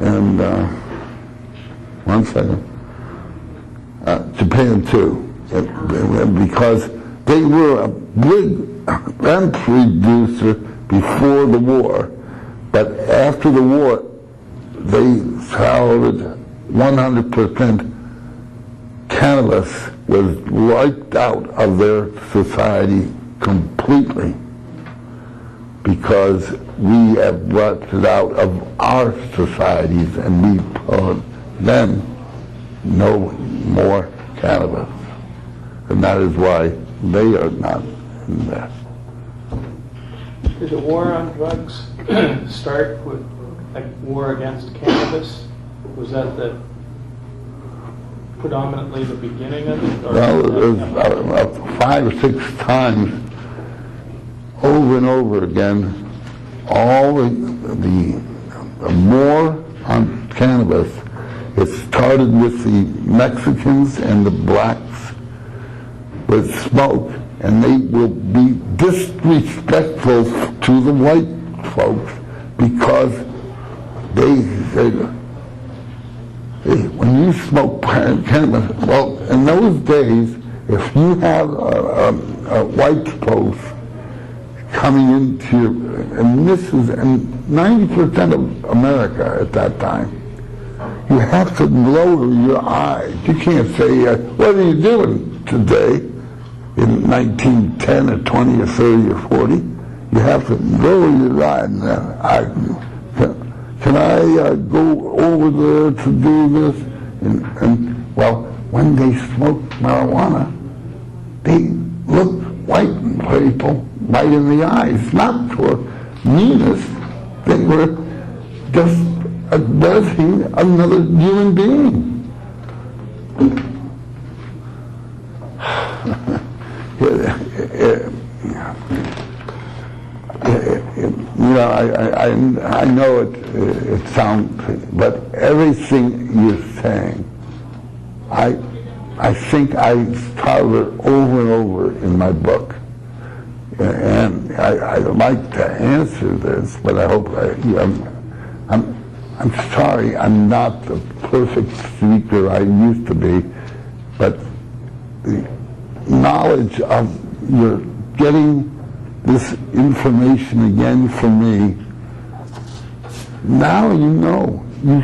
and one second. Japan too, because they were a big hemp producer before the war, but after the war, they followed 100% cannabis was wiped out of their society completely because we have brought it out of our societies and we told them no more cannabis. And that is why they are not in there. Did the war on drugs start with a war against cannabis? Was that predominantly the beginning of it? Or Well, it was 5 or 6 times over and over again, all the war on cannabis. It started with the Mexicans and the blacks with smoke, and they will be disrespectful to the white folks because they say, hey, when you smoke cannabis, well, in those days, if you have a white folks coming into your, and this is in 90% of America at that time, you have to lower your eyes. You can't say, what are you doing today in 1910 or 20 or 30 or 40? You have to lower your eyes. Can I go over there to do this? And well, when they smoked marijuana, they looked white people right in the eyes, not for meanness. They were just addressing another human being. You know, I know it sounds, but everything you're saying, I think I started it over and over in my book. And I'd like to answer this, but I hope I'm sorry I'm not the perfect speaker I used to be, but the knowledge of you're getting this information again from me, now you know. You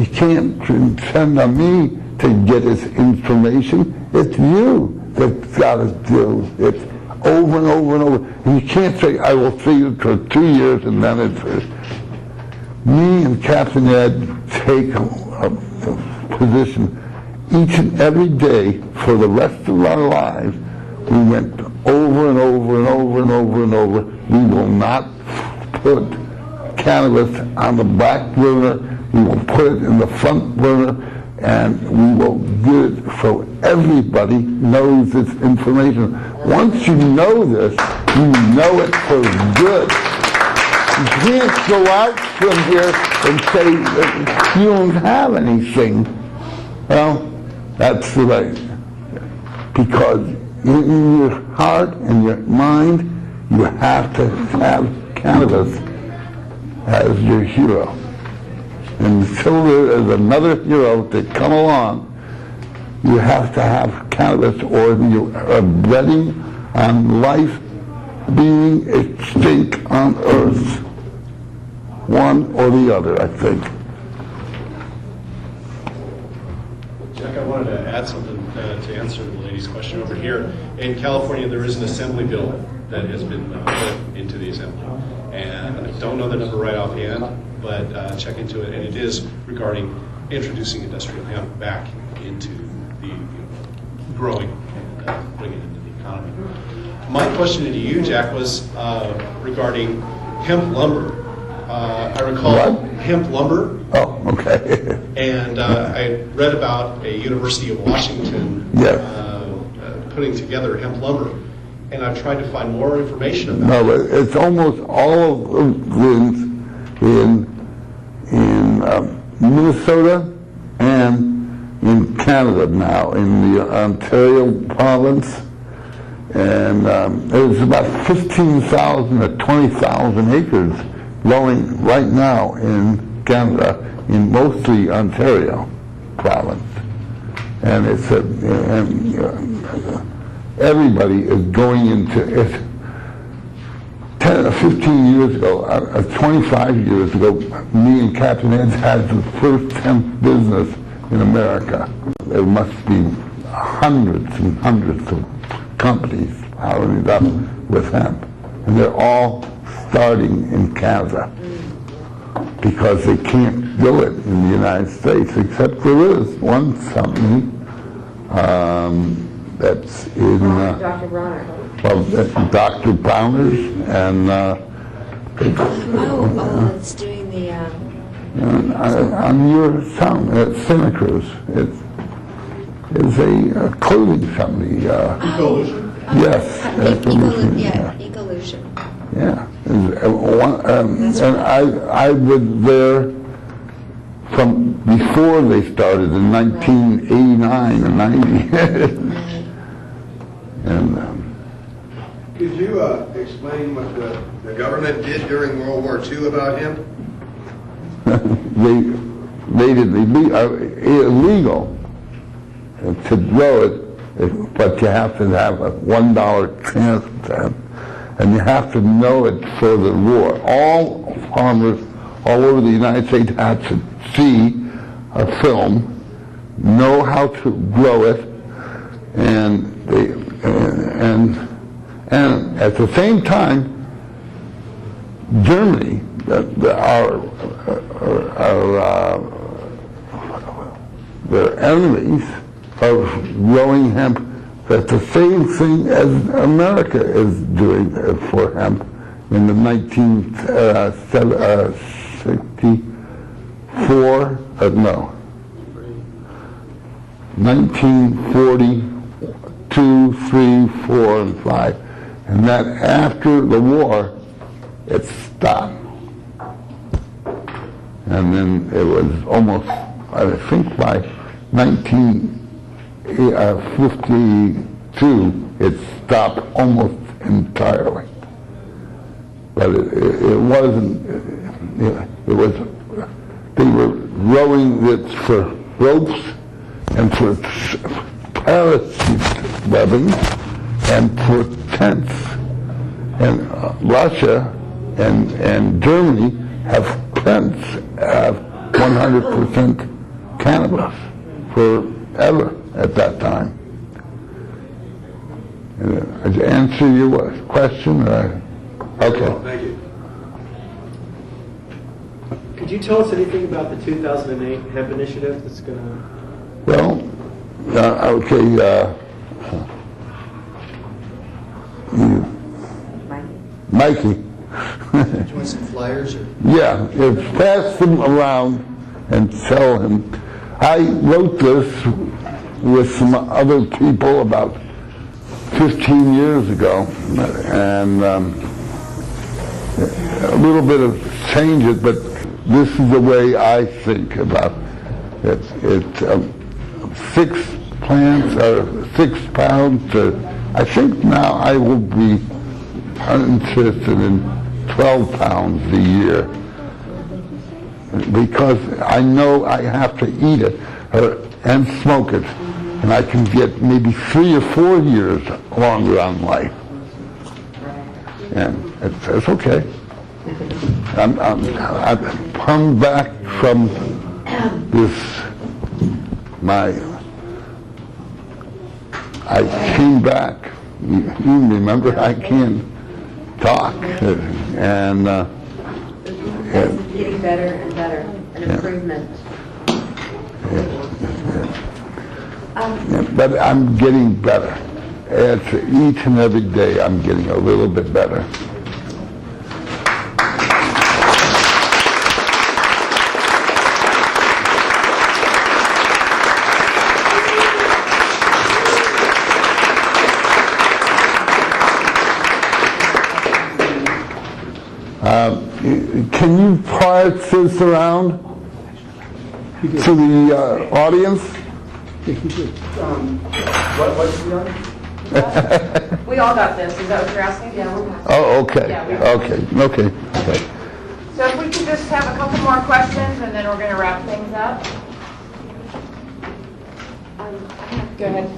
can't depend on me to get this information. It's you that's got to do it over and over and over. And you can't say, I will see it for 2 years and then it's... Me and Captain Ed take a position each and every day for the rest of our lives. We went over and over and over and over and over. We will not put cannabis on the back burner. We will put it in the front burner, and we will do it so everybody knows this information. Once you know this, you know it for good. You can't go out from here and say that you don't have anything. Well, that's the way. Because in your heart and your mind, you have to have cannabis as your hero. And until there is another hero to come along, you have to have cannabis or you are betting on life being extinct on Earth. One or the other, I think. Jack, I wanted to add something to answer the lady's question over here. In California, there is an assembly bill that has been put into the assembly. And I don't know the number right offhand, but check into it. And it is regarding introducing industrial hemp back into the growing and putting it into the economy. My question to you, Jack, was regarding hemp lumber. I recall What? hemp lumber. Oh, okay. And I read about a University of Washington Yes. putting together hemp lumber, and I've tried to find more information about No, but it's almost all of the in Minnesota and in Canada now, in the Ontario province. And there's about 15,000 or 20,000 acres growing right now in Canada, in mostly Ontario province. And it's everybody is going into it. 10 or 15 years ago, 25 years ago, me and Captain Ed had the first hemp business in America. There must be hundreds and hundreds of companies powering it up with hemp. And they're all starting in Canada because they can't do it in the United States, except there is one company that's in... Dr. Bronner. Well, Dr. Browners and It's doing the, on your town at Santa Cruz, it's a clothing company. Ecolution. Yes. Ecolution. Yeah. And I was there from before they started in 1989 or 90. And Could you explain what the government did during World War II about hemp? they made it illegal to grow it, but you have to have a $1 transplant, and you have to know it for the war. All farmers all over the United States had to see a film, know how to grow it, and at the same time, Germany, their enemies of growing hemp, that's the same thing as America is doing for hemp in the 1942, 3, 4, and 5. And that after the war, it stopped. And then it was almost, I think by 1952, it stopped almost entirely. But it wasn't, it was, they were growing it for ropes and for parachute webbing and for tents. And Russia and Germany have tents, have 100% cannabis forever at that time. Did I answer your question? Okay. Thank you. Could you tell us anything about the 2008 hemp initiative that's going to... Well, okay, Mikey. Do you want some flyers or? Yeah, pass them around and tell him. I wrote this with some other people about 15 years ago, and a little bit of changes, but this is the way I think about it. It's 6 plants or 6 pounds. I think now I will be interested in 12 pounds a year because I know I have to eat it and smoke it, and I can get maybe 3 or 4 years longer on life, and it's okay. I've come back from this. I came back. You remember? I can't. talk, and It's getting better and better, an improvement. but I'm getting better. It's each and every day I'm getting a little bit better. Can you pass this around to the audience? We all got this, is that what you're asking? Yeah. Oh, okay, Yeah, we- okay. So if we could just have a couple more questions, and then we're going to wrap things up. Go ahead.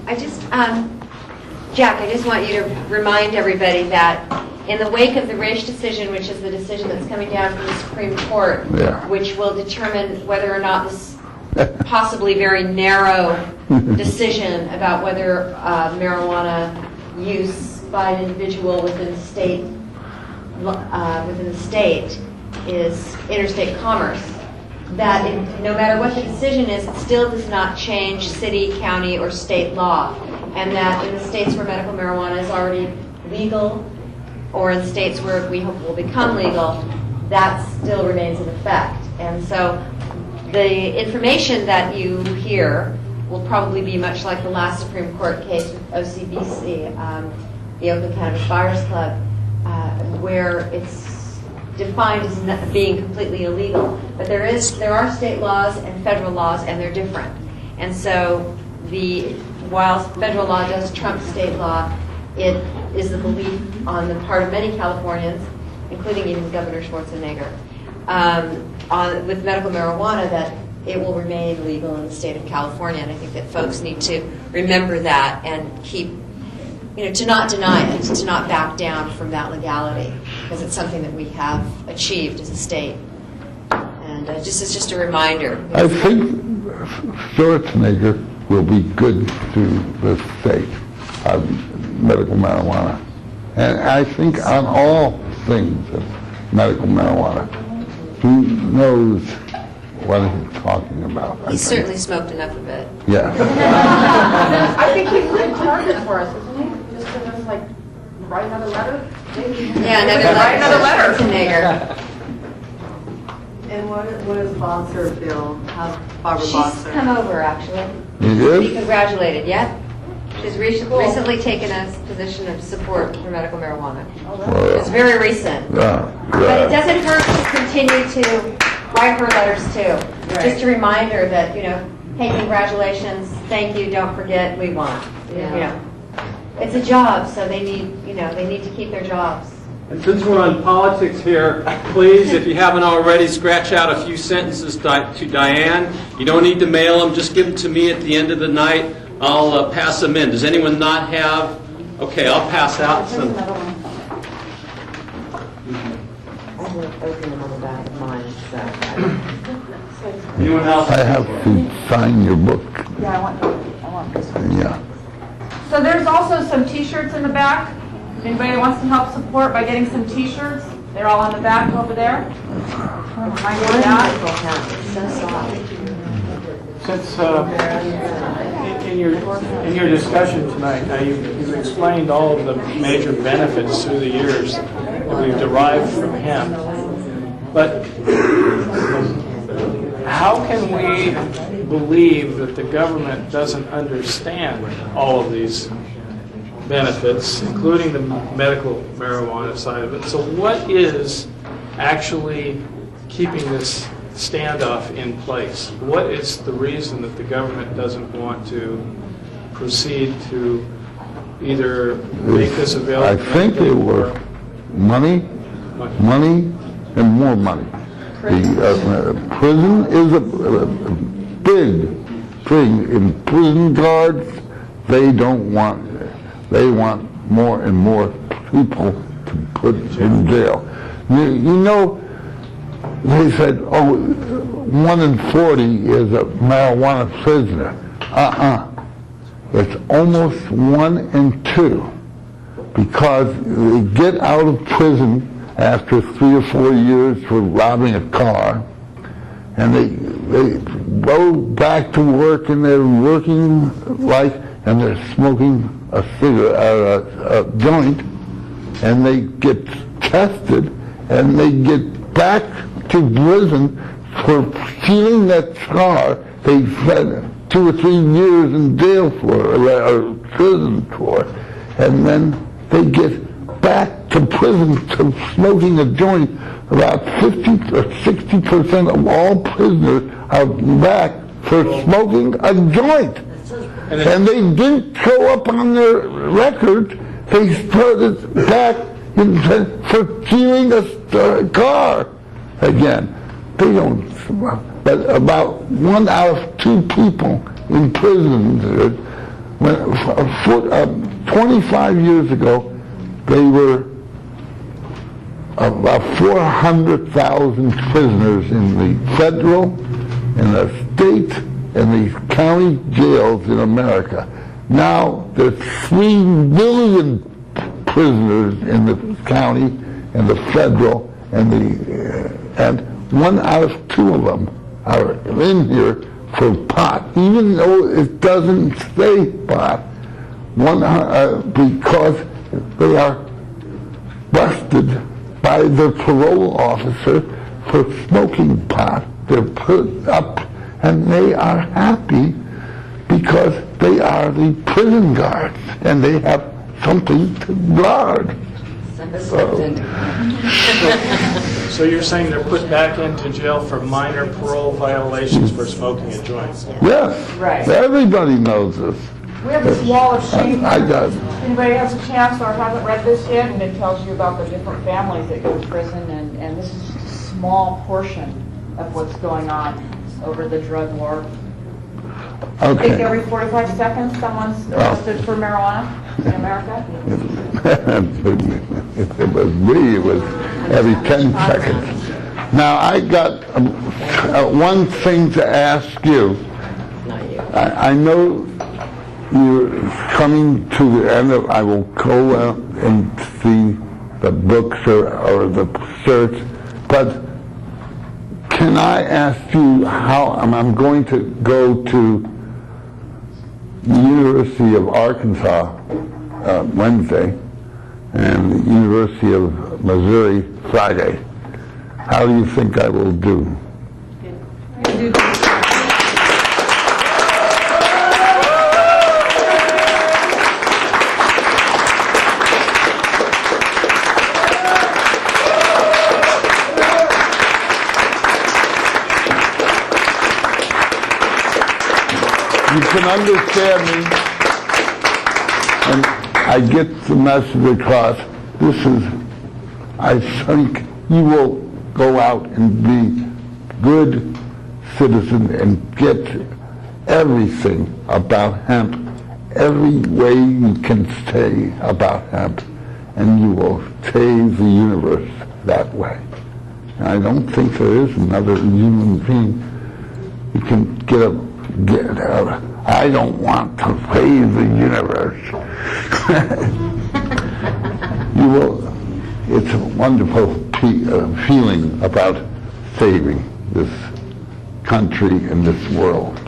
Jack, I just want you to remind everybody that in the wake of the Risch decision, which is the decision that's coming down from the Supreme Court, Yeah. which will determine whether or not this possibly very narrow decision about whether marijuana use by an individual within the state is interstate commerce, that no matter what the decision is, it still does not change city, county, or state law, and that in the states where medical marijuana is already legal, or in states where we hope will become legal, that still remains in effect. And so the information that you hear will probably be much like the last Supreme Court case with OCBC, the Oakland Cannabis Buyers Club, where it's defined as being completely illegal. But there are state laws and federal laws, and they're different. And so while federal law does trump state law, it is the belief on the part of many Californians, including even Governor Schwarzenegger, with medical marijuana, that it will remain legal in the state of California. And I think that folks need to remember that and keep, to not deny it, to not back down from that legality, because it's something that we have achieved as a state. And it's just a reminder. I think Schwarzenegger will be good to the state of medical marijuana. And I think on all things of medical marijuana, he knows what he's talking about. He's certainly smoked enough of it. Yeah. I think he's a good target for us, isn't he? Just to just write another letter? Yeah, Write another letter. Schwarzenegger. And what does Boxer feel? How's Barbara She's Boxer? come over, actually. He Be is? congratulated, yeah. She's recently taken a position of support for medical marijuana. It's very recent. But it doesn't hurt to continue to write her letters too. Just a reminder that, hey, congratulations, thank you, don't forget, we won. It's a job, so they need to keep their jobs. And since we're on politics here, please, if you haven't already, scratch out a few sentences to Diane. You don't need to mail them. Just give them to me at the end of the night. I'll pass them in. Does anyone not have? Okay, I'll pass out some. I have open them on the back of mine, so. Anyone else? I have to sign your book. Yeah, I want this one. Yeah. So there's also some T-shirts in the back. Anybody that wants to help support by getting some T-shirts? They're all on the back over there. Remind you of that. So soft. Since in your discussion tonight, now you've explained all of the major benefits through the years that we've derived from hemp. But how can we believe that the government doesn't understand all of these benefits, including the medical marijuana side of it? So what is actually keeping this standoff in place? What is the reason that the government doesn't want to proceed to either make this available? I think they were money, and more money. The prison is a big thing. In prison guards, they want more and more people to put in jail. They said, 1 in 40 is a marijuana prisoner. It's almost 1 in 2. because they get out of prison after 3 or 4 years for robbing a car, and they go back to work, and they're working and they're smoking a cigarette, a joint, and they get tested, and they get back to prison for stealing that car they spent 2 or 3 years in jail for, or prison for, and then they get back to prison to smoking a joint. About 50 or 60% of all prisoners are back for smoking a joint. And they didn't show up on their record. They started back for stealing a car again. They don't, but about 1 out of 2 people in prison, 25 years ago, they were about 400,000 prisoners in the federal, in the state, and the county jails in America. Now there's 3 million prisoners in the county and the federal, and 1 out of 2 of them are in here for pot, even though it doesn't say pot, because they are busted by the parole officer for smoking pot. They're put up, and they are happy because they are the prison guards, and they have something to guard. So you're saying they're put back into jail for minor parole violations for smoking a joint? Yes, Right. everybody knows this. We have this wall of shame. I got it. If anybody has a chance or hasn't read this yet, and it tells you about the different families that go to prison, and this is just a small portion of what's going on over the drug war. I think Okay. every 45 seconds, someone's arrested for marijuana in America. If it was me, it was every 10 seconds. Now, I got one thing to ask you. I know you're coming to the end of, I will go out and see the books or the search, but can I ask you how, I'm going to go to the University of Arkansas Wednesday and the University of Missouri Friday. How do you think I will do? You can understand me, and I get the message across. I think you will go out and be good citizen and get everything about hemp, every way you can say about hemp, and you will save the universe that way. And I don't think there is another human being who can get out. I don't want to save the universe. You will. It's a wonderful feeling about saving this country and this world.